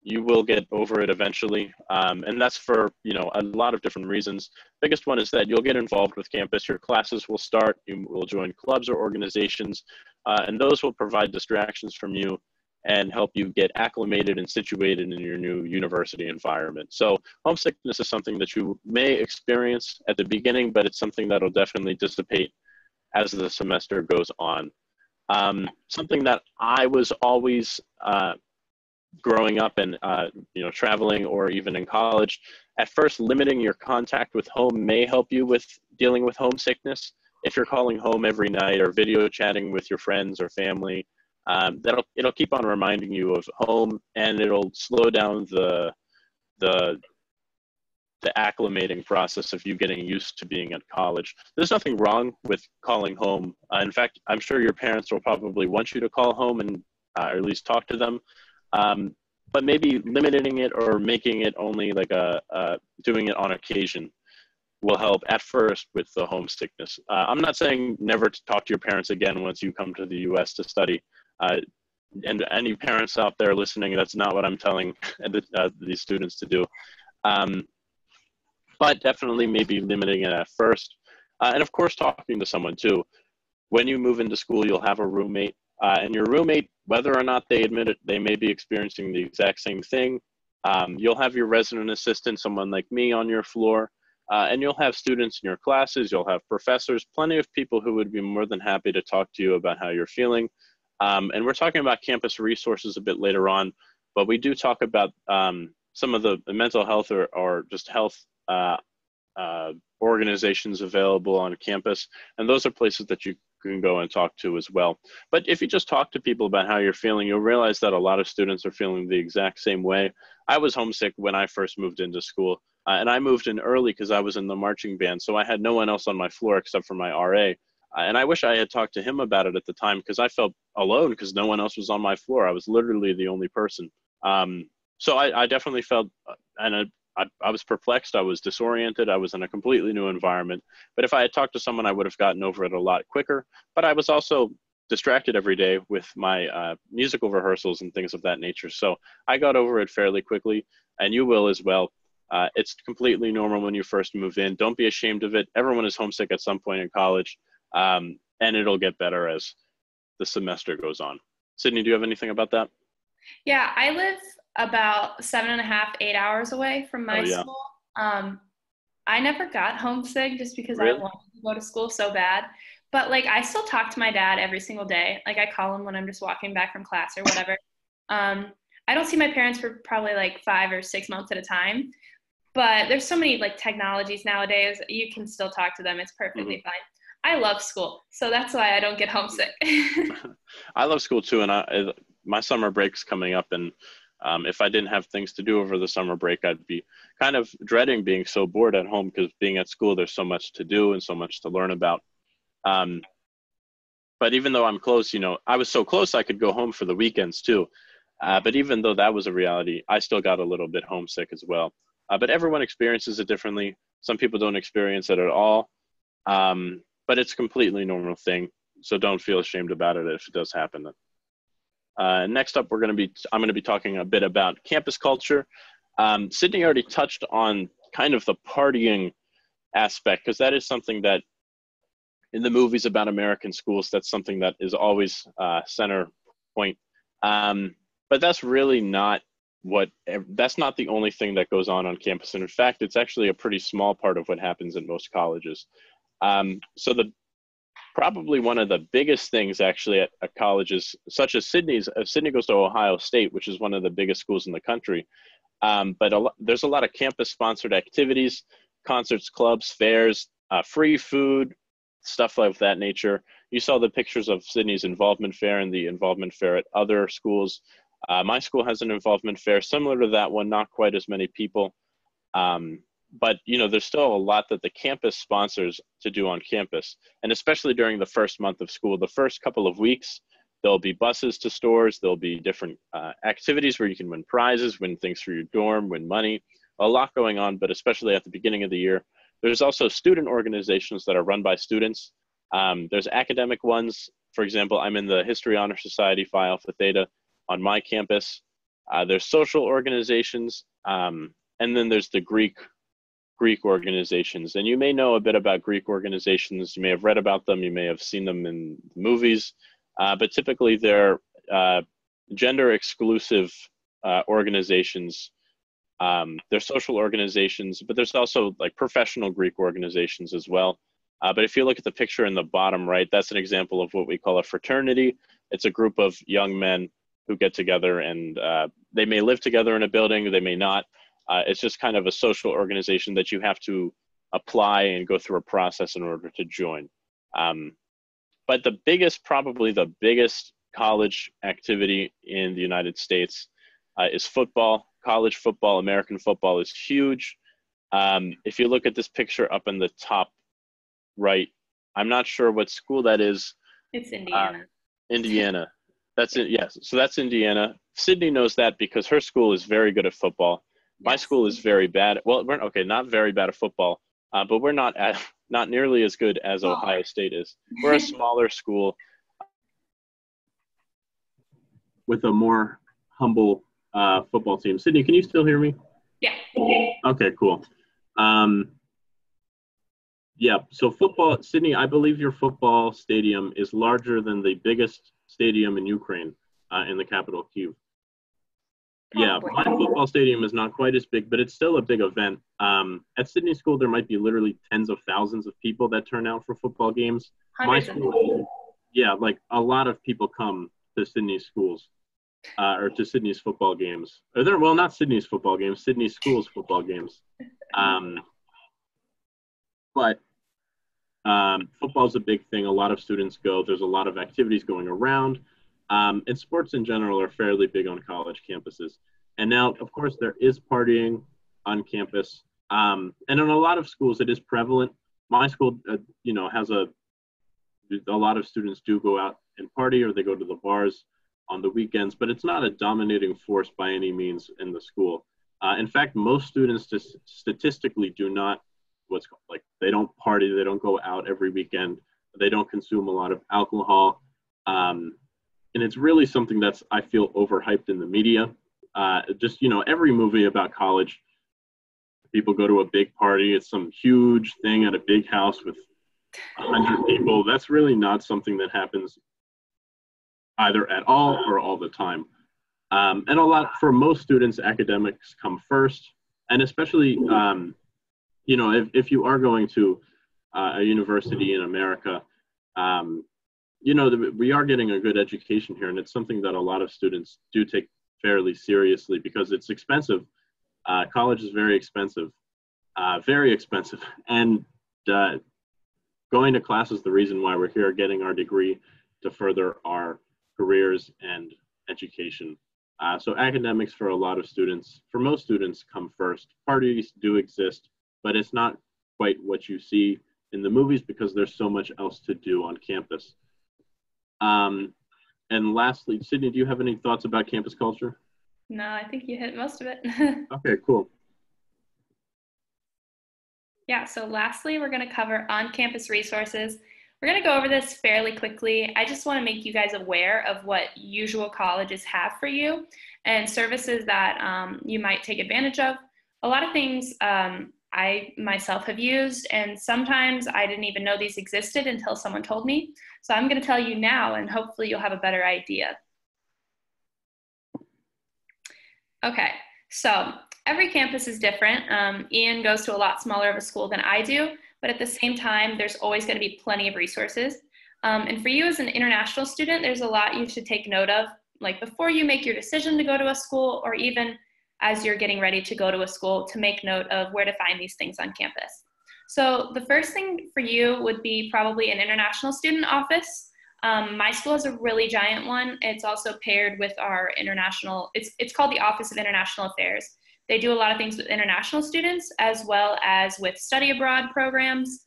You will get over it eventually. And that's for, a lot of different reasons. Biggest one is that you'll get involved with campus. Your classes will start. You will join clubs or organizations, and those will provide distractions from you and help you get acclimated and situated in your new university environment. So homesickness is something that you may experience at the beginning, but it's something that'll definitely dissipate as the semester goes on. Something that I was always growing up and traveling or even in college, at first limiting your contact with home may help you with dealing with homesickness. If you're calling home every night or video chatting with your friends or family, it'll keep on reminding you of home, and it'll slow down the acclimating process of you getting used to being at college. There's nothing wrong with calling home. In fact, I'm sure your parents will probably want you to call home and or at least talk to them. But maybe limiting it or making it only like doing it on occasion will help at first with the homesickness. I'm not saying never to talk to your parents again once you come to the US to study. And any parents out there listening, that's not what I'm telling these students to do. But definitely maybe limiting it at first. And of course, talking to someone too. When you move into school, you'll have a roommate. And your roommate, whether or not they admit it, they may be experiencing the exact same thing. You'll have your resident assistant, someone like me, on your floor. And you'll have students in your classes. You'll have professors, plenty of people who would be more than happy to talk to you about how you're feeling. And we're talking about campus resources a bit later on, but we do talk about some of the mental health or just health organizations available on campus. And those are places that you can go and talk to as well. But if you just talk to people about how you're feeling, you'll realize that a lot of students are feeling the exact same way. I was homesick when I first moved into school, and I moved in early because I was in the marching band. So I had no one else on my floor except for my RA. And I wish I had talked to him about it at the time because I felt alone because no one else was on my floor. I was literally the only person. So I definitely felt, and I was perplexed. I was disoriented. I was in a completely new environment. But if I had talked to someone, I would have gotten over it a lot quicker. But I was also distracted every day with my musical rehearsals and things of that nature. So I got over it fairly quickly, and you will as well. It's completely normal when you first move in. Don't be ashamed of it. Everyone is homesick at some point in college, and it'll get better as the semester goes on. Sydney, do you have anything about that? Yeah, I live about 7.5, 8 hours away from my school. I never got homesick just because I wanted to go to school so bad. But like, I still talk to my dad every single day. Like, I call him when I'm just walking back from class or whatever. I don't see my parents for probably like 5 or 6 months at a time. But there's so many like technologies nowadays. You can still talk to them. It's perfectly fine. I love school, so that's why I don't get homesick. I love school too, and my summer break's coming up, and if I didn't have things to do over the summer break, I'd be kind of dreading being so bored at home because being at school, there's so much to do and so much to learn about. But even though I'm close, you know, I was so close I could go home for the weekends too. But even though that was a reality, I still got a little bit homesick as well. But everyone experiences it differently. Some people don't experience it at all. But it's a completely normal thing. So don't feel ashamed about it if it does happen. Next up, I'm going to be talking a bit about campus culture. Sydney already touched on kind of the partying aspect, because that is something that in the movies about American schools, that's something that is always center point. But that's really not that's not the only thing that goes on campus. And in fact, it's actually a pretty small part of what happens in most colleges. So probably one of the biggest things actually at colleges such as Sydney's, Sydney goes to Ohio State, which is one of the biggest schools in the country. But there's a lot of campus sponsored activities, concerts, clubs, fairs, free food, stuff like that nature. You saw the pictures of Sydney's involvement fair and the involvement fair at other schools. My school has an involvement fair similar to that one, not quite as many people. But, you know, there's still a lot that the campus sponsors to do on campus. And especially during the first month of school, the first couple of weeks, there'll be buses to stores. There'll be different activities where you can win prizes, win things for your dorm, win money, a lot going on. But especially at the beginning of the year, there's also student organizations that are run by students. There's academic ones. For example, I'm in the History Honor Society Phi Alpha Theta on my campus. There's social organizations. And then there's the Greek organizations. And you may know a bit about Greek organizations. You may have read about them. You may have seen them in movies. But typically they're gender exclusive organizations. They're social organizations, but there's also like professional Greek organizations as well. But if you look at the picture in the bottom right, that's an example of what we call a fraternity. It's a group of young men who get together, and they may live together in a building, they may not. It's just kind of a social organization that you have to apply and go through a process in order to join. But probably the biggest college activity in the United States is football. College football, American football is huge. If you look at this picture up in the top right, I'm not sure what school that is. It's Indiana. Indiana. That's it. Yes. So that's Indiana. Sydney knows that because her school is very good at football. My school is very bad. Well, we're okay, not very bad at football, but we're not nearly as good as Ohio State is. We're a smaller school with a more humble football team. Sydney, can you still hear me? Yeah. Okay, cool. Yeah, so football, Sydney, I believe your football stadium is larger than the biggest stadium in Ukraine, in the capital, Kyiv. Yeah, my football stadium is not quite as big, but it's still a big event. At Sydney School, there might be literally tens of thousands of people that turn out for football games. My school, yeah, like a lot of people come to Sydney schools, or to Sydney's football games. Well, not Sydney's football games, Sydney School's football games. But football's a big thing. A lot of students go. There's a lot of activities going around. And sports in general are fairly big on college campuses. And now, of course, there is partying on campus. And in a lot of schools, it is prevalent. My school, has a lot of students do go out and party, or they go to the bars on the weekends, but it's not a dominating force by any means in the school. In fact, most students just statistically do not, they don't party, they don't go out every weekend, they don't consume a lot of alcohol. And it's really something that's, I feel, overhyped in the media. Every movie about college, people go to a big party, it's some huge thing at a big house with 100 people. That's really not something that happens either at all or all the time. And for most students, academics come first. And especially, if you are going to a university in America, we are getting a good education here, and it's something that a lot of students do take fairly seriously because it's expensive. College is very expensive, and going to class is the reason why we're here, getting our degree to further our careers and education. So academics for most students come first. Parties do exist, but it's not quite what you see in the movies because there's so much else to do on campus. And lastly, Sydney, do you have any thoughts about campus culture? No, I think you hit most of it. Okay, cool. Yeah, so lastly, we're going to cover on-campus resources. We're going to go over this fairly quickly. I just want to make you guys aware of what usual colleges have for you and services that you might take advantage of. A lot of things I myself have used, and sometimes I didn't even know these existed until someone told me. So I'm going to tell you now, and hopefully you'll have a better idea. Okay, so every campus is different. Ian goes to a lot smaller of a school than I do, but at the same time, there's always going to be plenty of resources. And for you as an international student, there's a lot you should take note of, like before you make your decision to go to a school, or even as you're getting ready to go to a school, to make note of where to find these things on campus. So the first thing for you would be probably an international student office. My school has a really giant one. It's also paired with our international, it's called the Office of International Affairs. They do a lot of things with international students as well as with study abroad programs,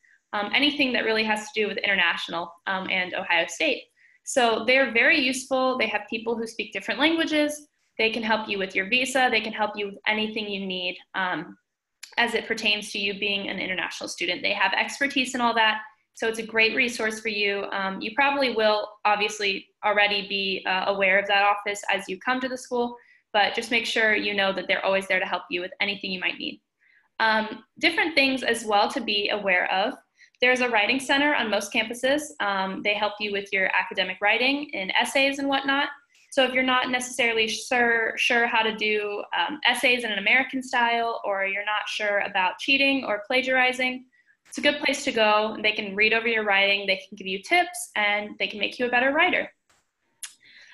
anything that really has to do with international and Ohio State. So they're very useful. They have people who speak different languages. They can help you with your visa. They can help you with anything you need as it pertains to you being an international student. They have expertise in all that. So it's a great resource for you. You probably will obviously already be aware of that office as you come to the school, but just make sure you know that they're always there to help you with anything you might need. Different things as well to be aware of. There's a writing center on most campuses. They help you with your academic writing and essays and whatnot. So if you're not necessarily sure how to do essays in an American style, or you're not sure about cheating or plagiarizing, it's a good place to go. They can read over your writing, they can give you tips, and they can make you a better writer.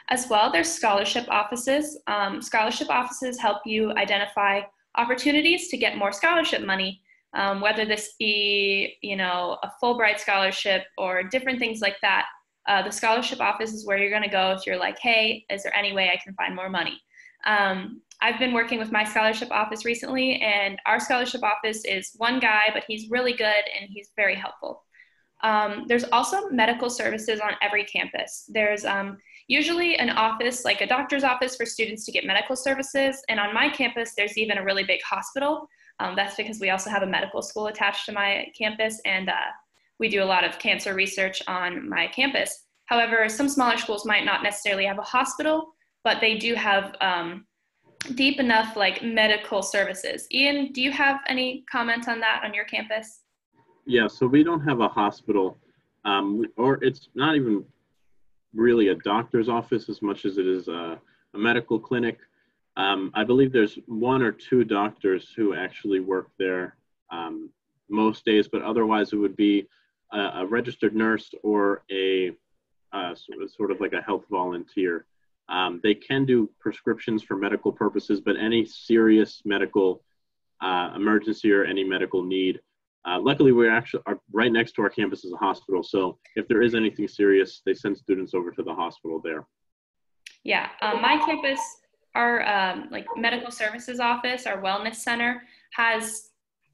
As well, there's scholarship offices. Scholarship offices help you identify opportunities to get more scholarship money, whether this be, a Fulbright scholarship or different things like that. The scholarship office is where you're going to go if you're like, hey, is there any way I can find more money? I've been working with my scholarship office recently, and our scholarship office is one guy, but he's really good and he's very helpful. There's also medical services on every campus. There's usually an office, like a doctor's office for students to get medical services. And on my campus, there's even a really big hospital. That's because we also have a medical school attached to my campus, and we do a lot of cancer research on my campus. However, some smaller schools might not necessarily have a hospital, but they do have deep enough like medical services. Ian, do you have any comment on that on your campus? Yeah, so we don't have a hospital, or it's not even really a doctor's office as much as it is a medical clinic. I believe there's 1 or 2 doctors who actually work there most days, but otherwise it would be a registered nurse or a sort of like a health volunteer. They can do prescriptions for medical purposes, but any serious medical emergency or any medical need, luckily we actually are right next to our campus is a hospital. So if there is anything serious, they send students over to the hospital there. Yeah, my campus, our like medical services office, our wellness center has,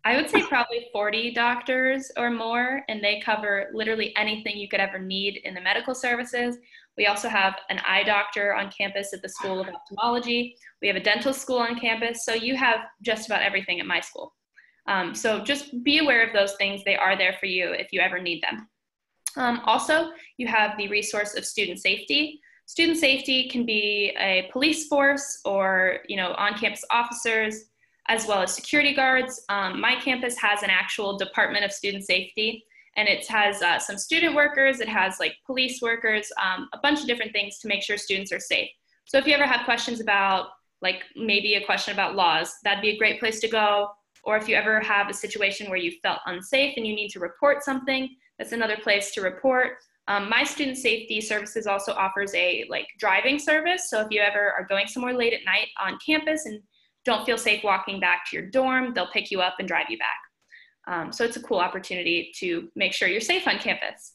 I would say probably 40 doctors or more, and they cover literally anything you could ever need in the medical services. We also have an eye doctor on campus at the School of Ophthalmology. We have a dental school on campus. So you have just about everything at my school. So just be aware of those things. They are there for you if you ever need them. Also, you have the resource of student safety. Student safety can be a police force or, on-campus officers, as well as security guards. My campus has an actual Department of Student Safety, and it has some student workers, it has like police workers, a bunch of different things to make sure students are safe. So if you ever have questions about, like maybe a question about laws, that'd be a great place to go. Or if you ever have a situation where you felt unsafe and you need to report something, that's another place to report. My student safety services also offers a driving service. So if you ever are going somewhere late at night on campus and don't feel safe walking back to your dorm, they'll pick you up and drive you back. So it's a cool opportunity to make sure you're safe on campus.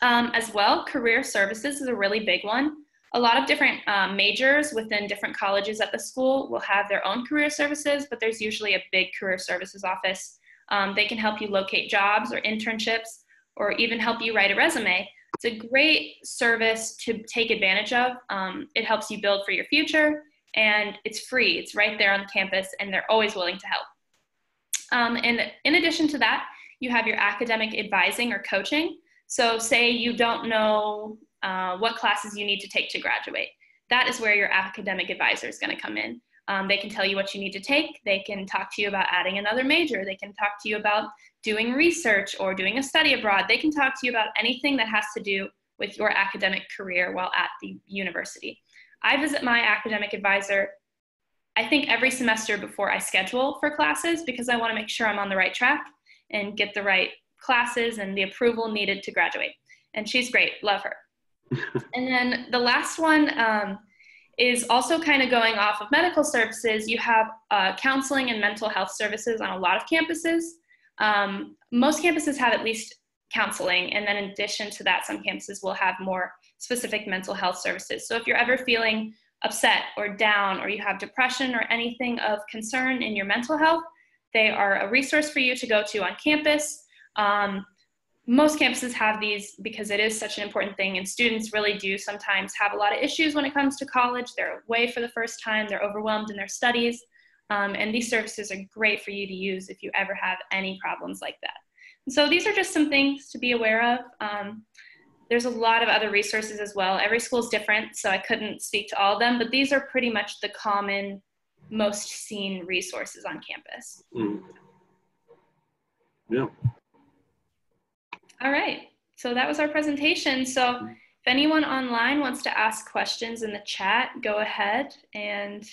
As well, career services is a really big one. A lot of different majors within different colleges at the school will have their own career services, but there's usually a big career services office. They can help you locate jobs or internships, or even help you write a resume. It's a great service to take advantage of. It helps you build for your future, and it's free. It's right there on campus, and they're always willing to help. And in addition to that, you have your academic advising or coaching. So say you don't know what classes you need to take to graduate. That is where your academic advisor is going to come in. They can tell you what you need to take. They can talk to you about adding another major. They can talk to you about doing research or doing a study abroad. They can talk to you about anything that has to do with your academic career while at the university. I visit my academic advisor, I think every semester before I schedule for classes, because I want to make sure I'm on the right track and get the right classes and the approval needed to graduate. And she's great, love her. And then the last one is also kind of going off of medical services. You have counseling and mental health services on a lot of campuses. Most campuses have at least counseling, and then in addition to that, some campuses will have more specific mental health services. So if you're ever feeling upset or down, or you have depression or anything of concern in your mental health, they are a resource for you to go to on campus. Most campuses have these because it is such an important thing, and students really do sometimes have a lot of issues when it comes to college. They're away for the first time, they're overwhelmed in their studies, and these services are great for you to use if you ever have any problems like that. And so these are just some things to be aware of. There's a lot of other resources as well. Every school is different, so I couldn't speak to all of them, but these are pretty much the common, most seen resources on campus. Yeah. All right, so that was our presentation. So if anyone online wants to ask questions in the chat, go ahead, and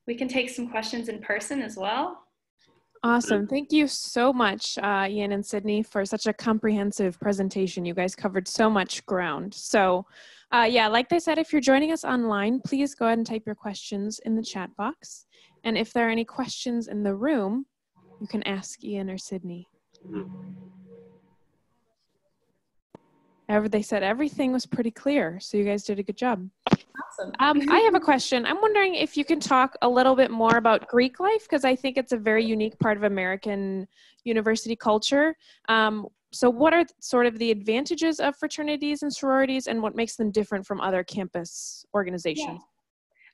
we can take some questions in person as well. Awesome. Thank you so much, Ian and Sydnee, for such a comprehensive presentation. You guys covered so much ground. So yeah, like they said, if you're joining us online, please go ahead and type your questions in the chat box. And if there are any questions in the room, you can ask Ian or Sydnee. They said everything was pretty clear, so you guys did a good job. Awesome. I have a question. I'm wondering if you can talk a little bit more about Greek life, because I think it's a very unique part of American university culture. So what are sort of the advantages of fraternities and sororities, and what makes them different from other campus organizations?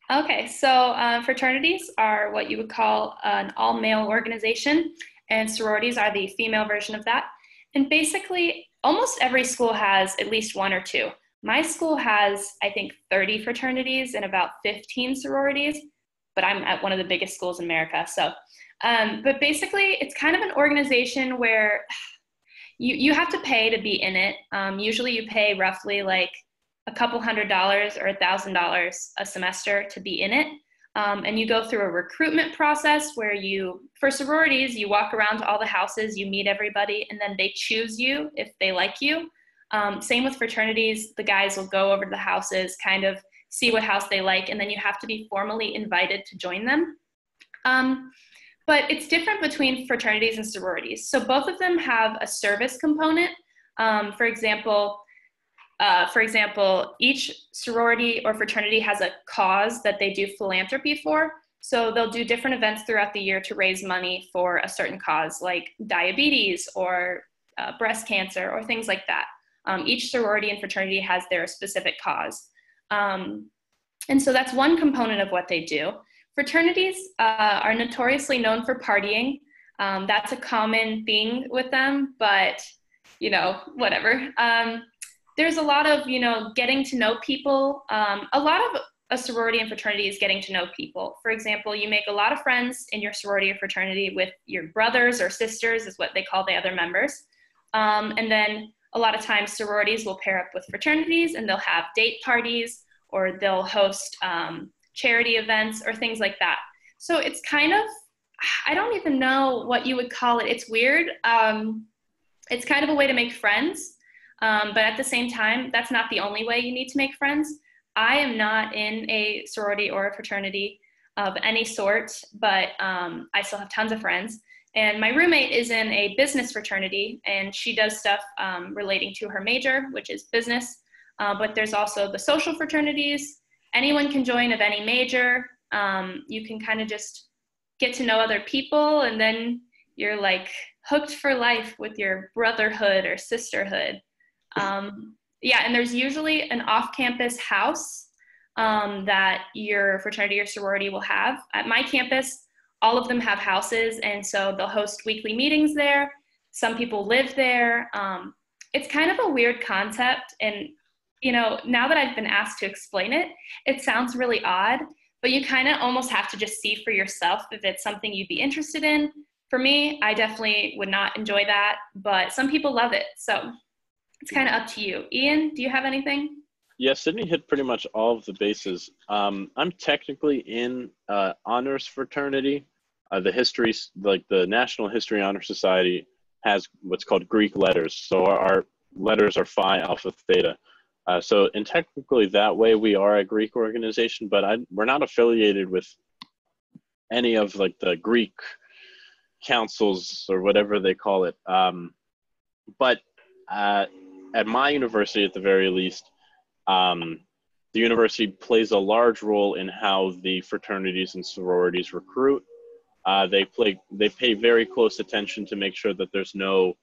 Yeah. Okay, so fraternities are what you would call an all-male organization, and sororities are the female version of that. And basically, almost every school has at least one or two. My school has, I think, 30 fraternities and about 15 sororities, but I'm at one of the biggest schools in America. So, but basically, it's kind of an organization where you have to pay to be in it. Usually you pay roughly like a couple $100 or $1,000 a semester to be in it. And you go through a recruitment process where for sororities, you walk around to all the houses, you meet everybody, and then they choose you if they like you. Same with fraternities, the guys will go over to the houses, kind of see what house they like, and then you have to be formally invited to join them. But it's different between fraternities and sororities. So both of them have a service component. For example, each sorority or fraternity has a cause that they do philanthropy for. So they'll do different events throughout the year to raise money for a certain cause, like diabetes or breast cancer or things like that. Each sorority and fraternity has their specific cause. And so that's one component of what they do. Fraternities are notoriously known for partying. That's a common thing with them, but, whatever. There's a lot of, getting to know people. A lot of a sorority and fraternity is getting to know people. For example, you make a lot of friends in your sorority or fraternity with your brothers or sisters, is what they call the other members. And then a lot of times sororities will pair up with fraternities and they'll have date parties, or they'll host charity events or things like that. So it's kind of, I don't even know what you would call it. It's weird. It's kind of a way to make friends. But at the same time, that's not the only way you need to make friends. I am not in a sorority or a fraternity of any sort, but I still have tons of friends. And my roommate is in a business fraternity, and she does stuff relating to her major, which is business. But there's also the social fraternities. Anyone can join of any major. You can kind of just get to know other people, and then you're like hooked for life with your brotherhood or sisterhood. Yeah, and there's usually an off-campus house that your fraternity or sorority will have. At my campus, all of them have houses, and so they'll host weekly meetings there. Some people live there. It's kind of a weird concept, and now that I've been asked to explain it, it sounds really odd, but you kind of almost have to just see for yourself if it's something you'd be interested in. For me, I definitely would not enjoy that, but some people love it, so it's kind of up to you. Ian, do you have anything? Yeah, Sydney hit pretty much all of the bases. I'm technically in honors fraternity. The history, like the National History Honor Society, has what's called Greek letters. So our letters are Phi, Alpha, Theta. So in technically that way, we are a Greek organization, but we're not affiliated with any of like the Greek councils or whatever they call it. But at my university, at the very least, the university plays a large role in how the fraternities and sororities recruit. They pay very close attention to make sure that there's no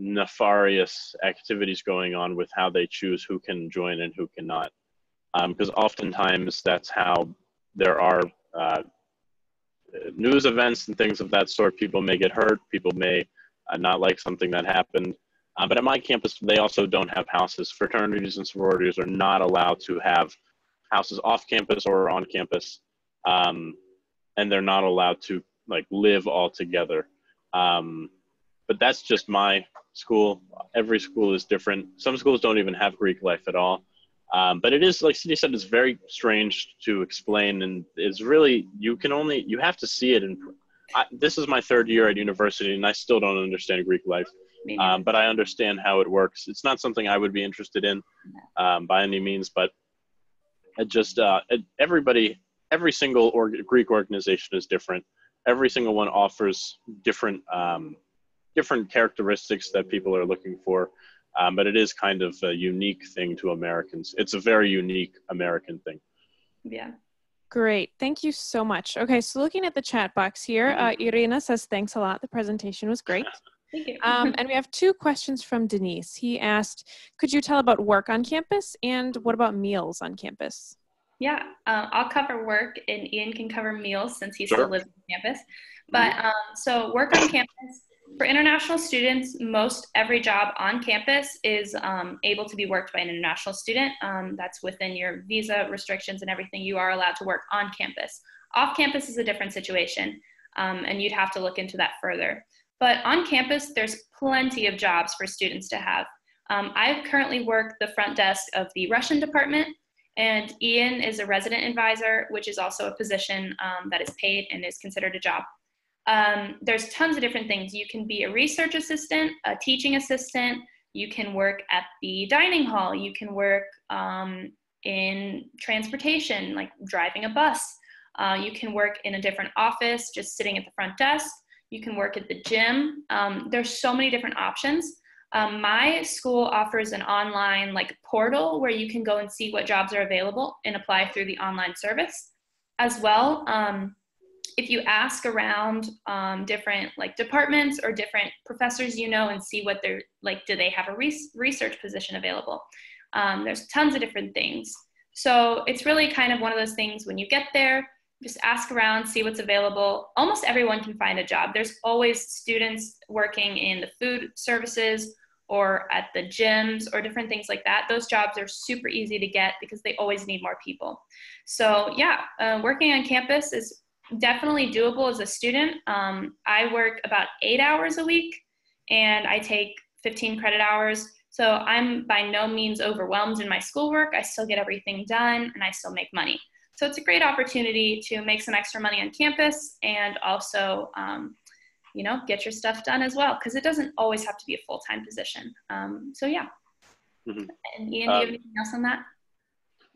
nefarious activities going on with how they choose who can join and who cannot. Because oftentimes that's how there are news events and things of that sort. People may get hurt. People may not like something that happened. But at my campus, they also don't have houses. Fraternities and sororities are not allowed to have houses off campus or on campus. And they're not allowed to like live all together. But that's just my school. Every school is different. Some schools don't even have Greek life at all. But it is, like Sydney said, it's very strange to explain. And it's really, you have to see it. And this is my third year at university, and I still don't understand Greek life. But I understand how it works. It's not something I would be interested in by any means, but it just, every single Greek organization is different. Every single one offers different characteristics that people are looking for. But it is kind of a unique thing to Americans. It's a very unique American thing. Yeah. Great. Thank you so much. Okay, so looking at the chat box here, Irina says, thanks a lot. The presentation was great. Thank you. And we have 2 questions from Denise. He asked, could you tell about work on campus, and what about meals on campus? Yeah, I'll cover work, and Ian can cover meals since he Sure. still lives on campus. But so work on campus, for international students, most every job on campus is able to be worked by an international student. That's within your visa restrictions and everything. You are allowed to work on campus. Off campus is a different situation, and you'd have to look into that further. But on campus, there's plenty of jobs for students to have. I currently work the front desk of the Russian department, and Ian is a resident advisor, which is also a position that is paid and is considered a job. There's tons of different things. You can be a research assistant, a teaching assistant. You can work at the dining hall. You can work in transportation, like driving a bus. You can work in a different office, just sitting at the front desk. You can work at the gym. There's so many different options. My school offers an online portal where you can go and see what jobs are available and apply through the online service. As well, if you ask around different departments or different professors and see what they're do they have a research position available? There's tons of different things. So it's really kind of one of those things when you get there, just ask around, see what's available. Almost everyone can find a job. There's always students working in the food services or at the gyms or different things like that. Those jobs are super easy to get because they always need more people. So yeah, working on campus is definitely doable as a student. I work about 8 hours a week and I take 15 credit hours. So I'm by no means overwhelmed in my schoolwork. I still get everything done and I still make money. So it's a great opportunity to make some extra money on campus and also, get your stuff done as well, because it doesn't always have to be a full-time position. So yeah. Mm-hmm. And Ian, do you have anything else on that?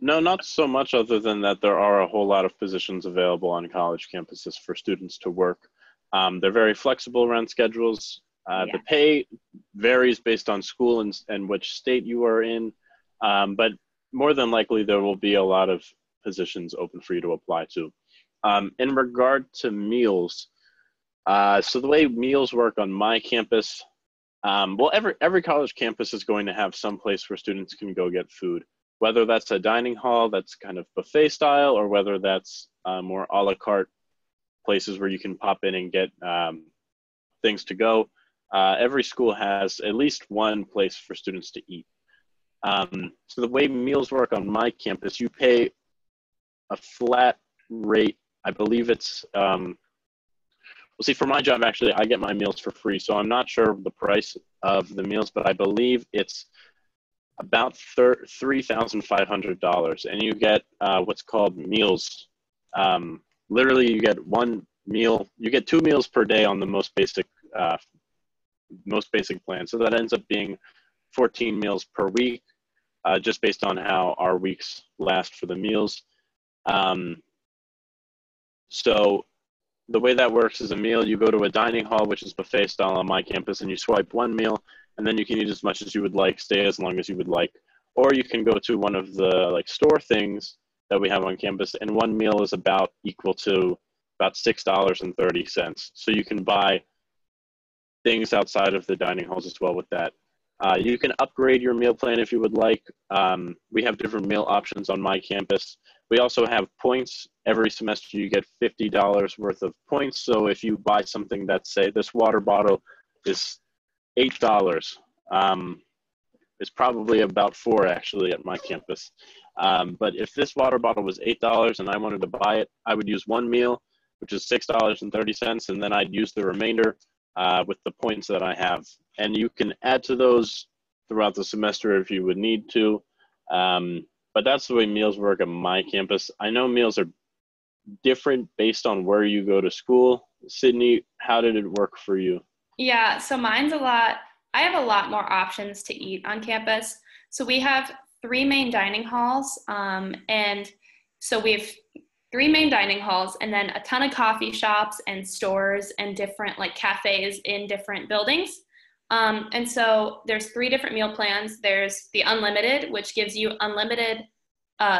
No, not so much, other than that there are a whole lot of positions available on college campuses for students to work. They're very flexible around schedules. The pay varies based on school and which state you are in, but more than likely there will be a lot of positions open for you to apply to. In regard to meals, so the way meals work on my campus, every college campus is going to have some place where students can go get food, whether that's a dining hall that's kind of buffet style, or whether that's more a la carte places where you can pop in and get things to go. Every school has at least one place for students to eat. So the way meals work on my campus, you pay a flat rate. I believe it's, for my job, actually, I get my meals for free. So I'm not sure the price of the meals, but I believe it's about $3,500. And you get what's called meals. Literally, you get one meal. You get 2 meals per day on the most basic plan. So that ends up being 14 meals per week, just based on how our weeks last for the meals. So the way that works is a meal, you go to a dining hall, which is buffet style on my campus, and you swipe one meal, and then you can eat as much as you would like, stay as long as you would like. Or you can go to one of the store things that we have on campus, and one meal is equal to about $6.30. So you can buy things outside of the dining halls as well with that. You can upgrade your meal plan if you would like. We have different meal options on my campus. We also have points. Every semester you get $50 worth of points. So if you buy something that, say, this water bottle is $8, it's probably about $4 actually at my campus. But if this water bottle was $8 and I wanted to buy it, I would use one meal, which is $6.30, and then I'd use the remainder with the points that I have. And you can add to those throughout the semester if you would need to. But that's the way meals work at my campus. I know meals are different based on where you go to school. Sydney, how did it work for you? Yeah, so mine's I have a lot more options to eat on campus. So we have 3 main dining halls. And so we have 3 main dining halls and then a ton of coffee shops and stores and different cafes in different buildings. And so there's 3 different meal plans. There's the unlimited, which gives you unlimited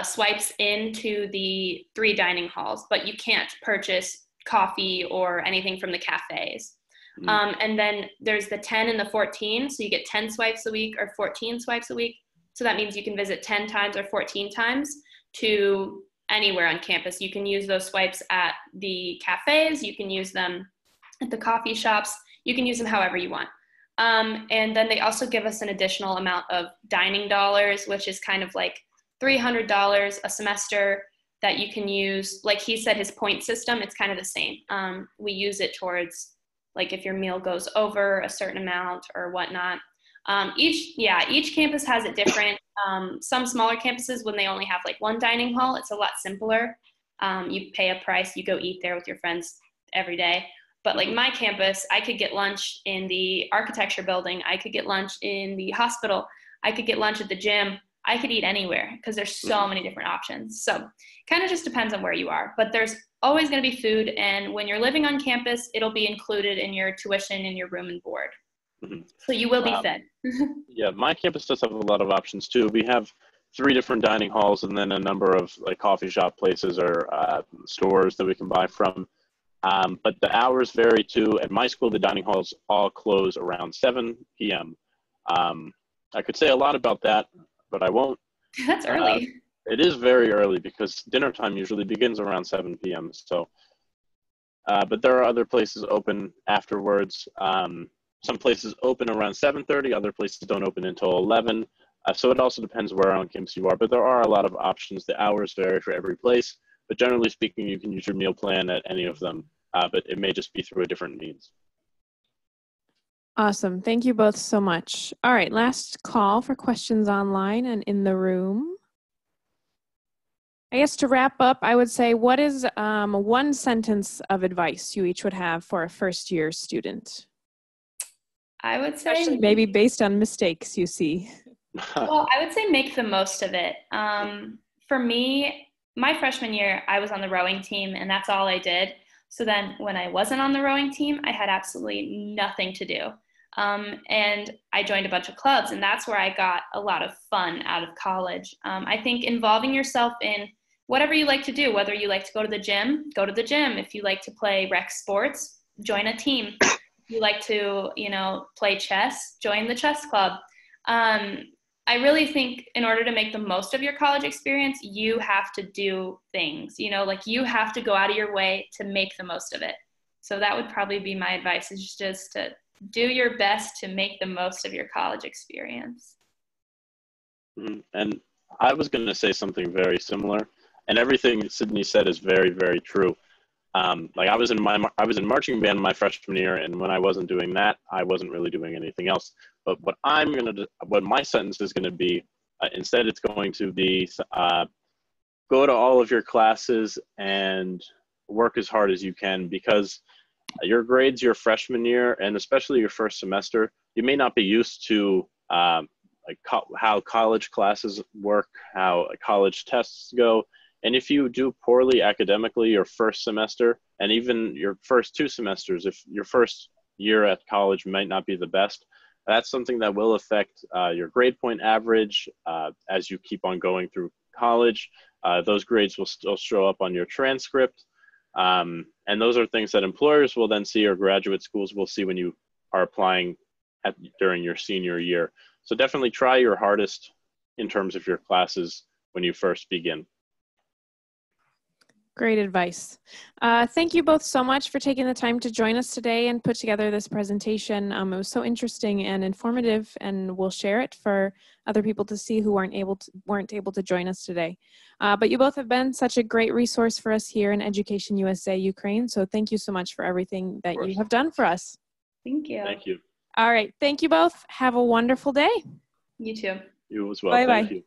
swipes into the 3 dining halls, but you can't purchase coffee or anything from the cafes. And then there's the 10 and the 14. So you get 10 swipes a week or 14 swipes a week. So that means you can visit 10 times or 14 times to anywhere on campus. You can use those swipes at the cafes. You can use them at the coffee shops. You can use them however you want. And then they also give us an additional amount of dining dollars, which is kind of like $300 a semester that you can use. Like he said, his point system, it's kind of the same. We use it towards like if your meal goes over a certain amount or whatnot. Each campus has it different. Some smaller campuses, when they only have like one dining hall, it's a lot simpler. You pay a price, you go eat there with your friends every day. But like my campus, I could get lunch in the architecture building. I could get lunch in the hospital. I could get lunch at the gym. I could eat anywhere because there's so many different options. So kind of just depends on where you are. But there's always going to be food. And when you're living on campus, it'll be included in your tuition and your room and board. So you will be fed. Yeah, my campus does have a lot of options too. We have 3 different dining halls and then a number of like coffee shop places or stores that we can buy from. But the hours vary too. At my school, the dining halls all close around 7 p.m. I could say a lot about that, but I won't. That's early. It is very early because dinner time usually begins around 7 p.m. So, but there are other places open afterwards. Some places open around 7:30. Other places don't open until 11. So it also depends where on campus you are. But there are a lot of options. The hours vary for every place. But generally speaking, you can use your meal plan at any of them. But it may just be through a different means. Awesome. Thank you both so much. All right, last call for questions online and in the room. I guess to wrap up, I would say, what is one sentence of advice you each would have for a first-year student? I would say maybe based on mistakes you see. Well, I would say make the most of it. For me, my freshman year, I was on the rowing team, and that's all I did. So then when I wasn't on the rowing team, I had absolutely nothing to do. And I joined a bunch of clubs, and that's where I got a lot of fun out of college. I think involving yourself in whatever you like to do, whether you like to go to the gym, go to the gym. If you like to play rec sports, join a team. If you like to, play chess, join the chess club. I really think in order to make the most of your college experience, you have to do things, like you have to go out of your way to make the most of it. So that would probably be my advice, is just to do your best to make the most of your college experience. And I was going to say something very similar, and everything Sydnee said is very, very true. Like I was in marching band my freshman year, and when I wasn't doing that, I wasn't really doing anything else. But what my sentence is going to be, instead it's going to be, go to all of your classes and work as hard as you can, because your grades your freshman year, and especially your first semester, you may not be used to how college classes work, how college tests go. And if you do poorly academically your first semester, and even your first 2 semesters, if your first year at college might not be the best, that's something that will affect your grade point average as you keep on going through college. Those grades will still show up on your transcript. And those are things that employers will then see, or graduate schools will see when you are applying during your senior year. So definitely try your hardest in terms of your classes when you first begin. Great advice. Thank you both so much for taking the time to join us today and put together this presentation. It was so interesting and informative, and we'll share it for other people to see who weren't able to join us today. But you both have been such a great resource for us here in Education USA Ukraine. So thank you so much for everything that you have done for us. Thank you. Thank you. All right. Thank you both. Have a wonderful day. You too. You as well. Bye-bye. Thank you.